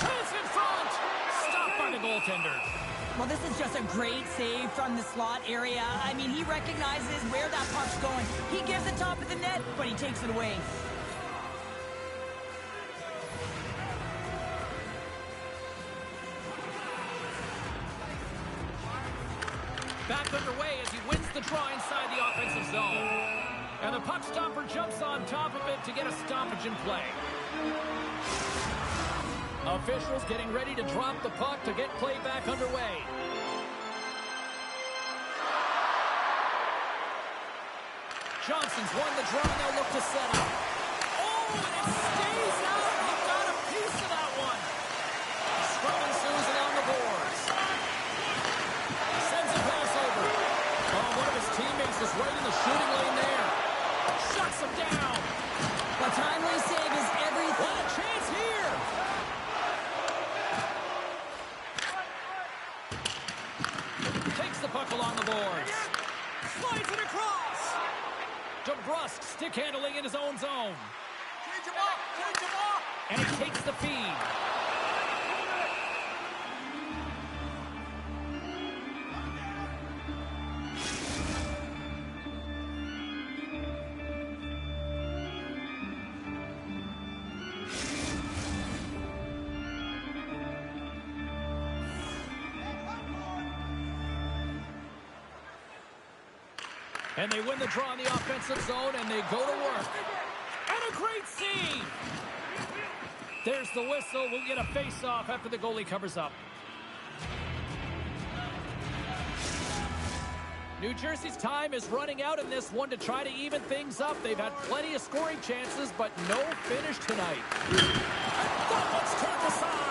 Chance in front! Stopped by the goaltender. Well, this is just a great save from the slot area. I mean, he recognizes where that puck's going. He gives it top of the net, but he takes it away. Back underway as he wins the draw inside the offensive zone. And the puck stopper jumps on top of it to get a stoppage in play. Officials getting ready to drop the puck to get play back underway. Johnson's won the draw, and they'll look to set up. Oh, and it stays out. He got a piece of that one. Scrum ensues along the boards. Sends a pass over. Oh, one of his teammates is right in the shooting lane there. Shuts him down. The timely save is everything. What a chance here. Takes the puck along the boards. Slides it across. DeBrusque stick handling in his own zone. Change him up. And he takes the feed. And they win the draw in the offensive zone, and they go to work. And a great save! There's the whistle. We'll get a face-off after the goalie covers up. New Jersey's time is running out in this one to try to even things up. They've had plenty of scoring chances, but no finish tonight. That one's turned aside.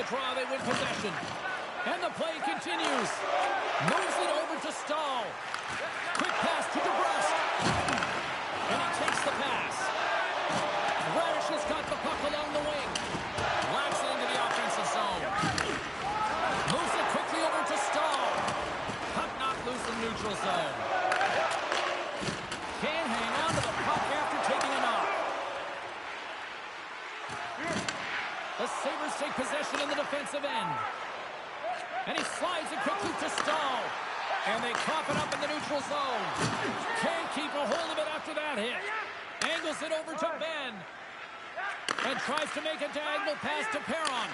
Draw, they win possession. And the play continues. Moves it over to Stahl. Quick pass to DeBrusque. And he takes the pass. Radish has got the puck along the wing. Laps it into the offensive zone. Moves it quickly over to Stahl. Puck knocked loose in neutral zone. Can't hang on to the puck after taking a knock. The Sabres take possession in the defensive end. And he slides it quickly to Stahl. And they cough it up in the neutral zone. Can't keep a hold of it after that hit. Angles it over to Ben. And tries to make a diagonal pass to Perron.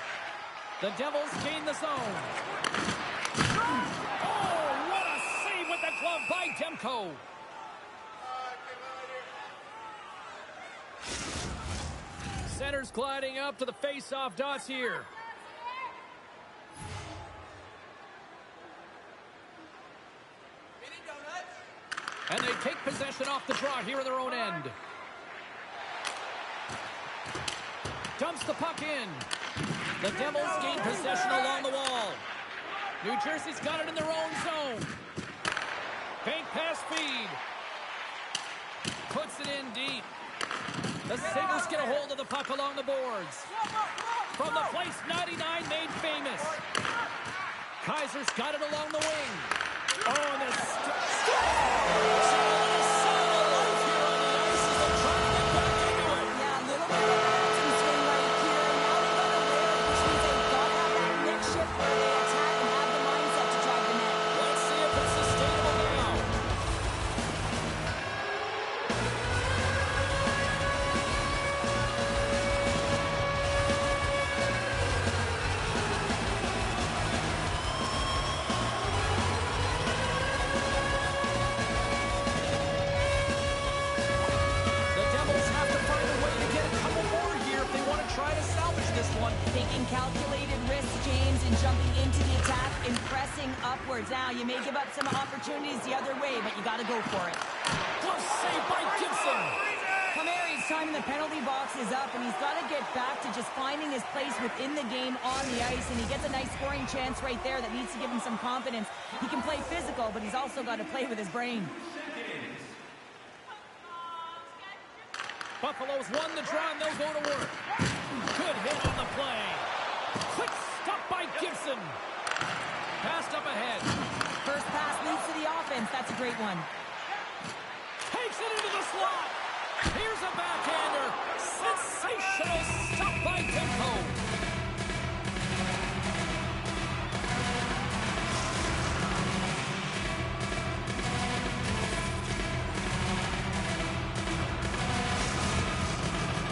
The Devils gain the zone. Oh, what a save with the glove by Demko. Center's gliding up to the face-off dots here. And they take possession off the draw here in their own end. Dumps the puck in. The Devils gain possession along the wall. New Jersey's got it in their own zone. Bank pass feed. Puts it in deep. The Sabres get a hold of the puck along the boards. From the place 99 made famous. Kaiser's got it along the wing. Oh, and the taking calculated risks, James, and jumping into the attack and pressing upwards. Now, you may give up some opportunities the other way, but you got to go for it. Close save by Gibson. Palmieri's time in the penalty box is up, and he's got to get back to just finding his place within the game on the ice, and he gets a nice scoring chance right there that needs to give him some confidence. He can play physical, but he's also got to play with his brain. Buffalo's won the draw, and they'll go to work. Good hit on the play. Quick stop by Gibson. Passed up ahead. First pass leads to the offense. That's a great one. Takes it into the slot. Here's a backhander. Sensational stop by Demko.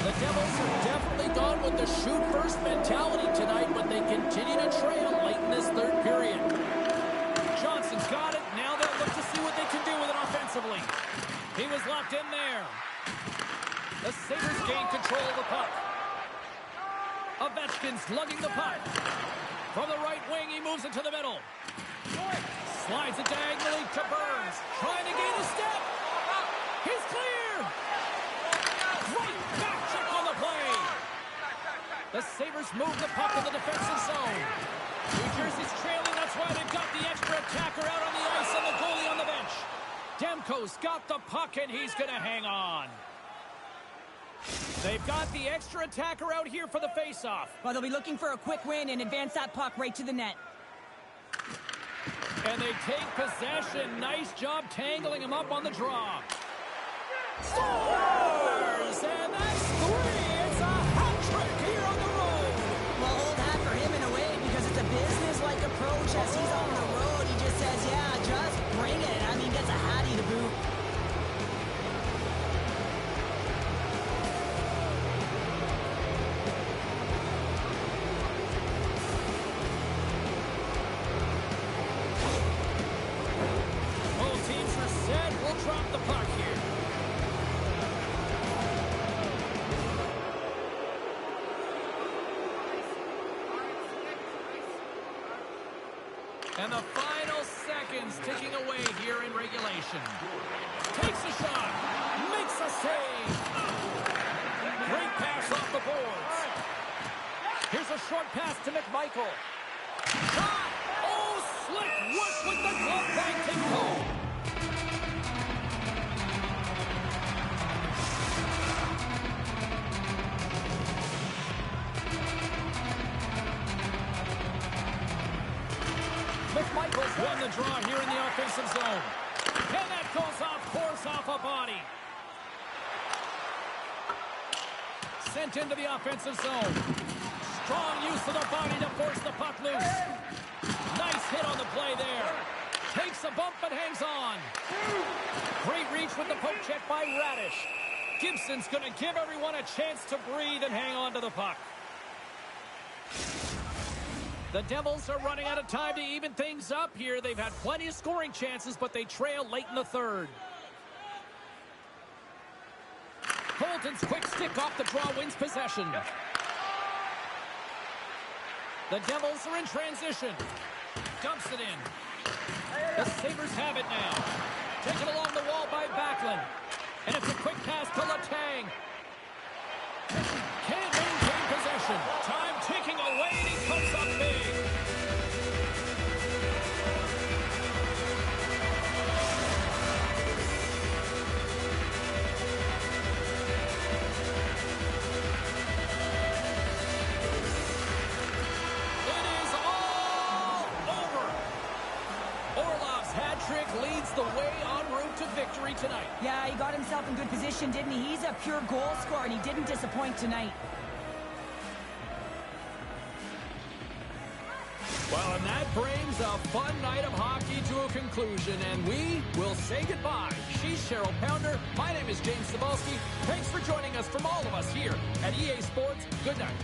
The Devils have definitely gone with the shoot-first mentality tonight, but they continue to trail late in this third period. Johnson's got it. Now they'll look to see what they can do with it offensively. He was locked in there. The Sabres gain control of the puck. Ovechkin's lugging the puck. From the right wing, he moves it to the middle. Slides it diagonally to Burns. Trying to gain a step. He's clear. Right back check on the play. The Sabres move the puck in the defensive zone. New Jersey's trailing. That's why they've got the extra attacker out on the ice and the goalie on the bench. Demko's got the puck, and he's going to hang on. They've got the extra attacker out here for the faceoff. Well, they'll be looking for a quick win and advance that puck right to the net. And they take possession. Nice job tangling him up on the draw. Scores! And that's 3. It's a hat trick here on the road. Well, old hat for him in a way because it's a business-like approach. As he's on the road, he just says, yeah, just bring it. I mean, gets a hattie to boot. And the final seconds ticking away here in regulation. Takes a shot. Makes a save. Great pass off the boards. Here's a short pass to McMichael. Shot! Oh, slick work with the glove banking goal. McMichael's won the draw here in the offensive zone. And that goes off course off a body. Sent into the offensive zone. Strong use of the body to force the puck loose. Nice hit on the play there. Takes a bump but hangs on. Great reach with the poke check by Radish. Gibson's going to give everyone a chance to breathe and hang on to the puck. The Devils are running out of time to even things up here. They've had plenty of scoring chances, but they trail late in the third. Colton's quick stick off the draw wins possession. The Devils are in transition. Dumps it in. The Sabres have it now. Taken along the wall by Backlund. And it's a quick pass to Letang. Can't maintain possession. Time ticking away, and he comes up big. Leads the way en route to victory tonight. Yeah, he got himself in good position, didn't he? He's a pure goal scorer, and he didn't disappoint tonight. Well, and that brings a fun night of hockey to a conclusion, and we will say goodbye. She's Cheryl Pounder. My name is James Cebulski. Thanks for joining us from all of us here at EA Sports. Good night.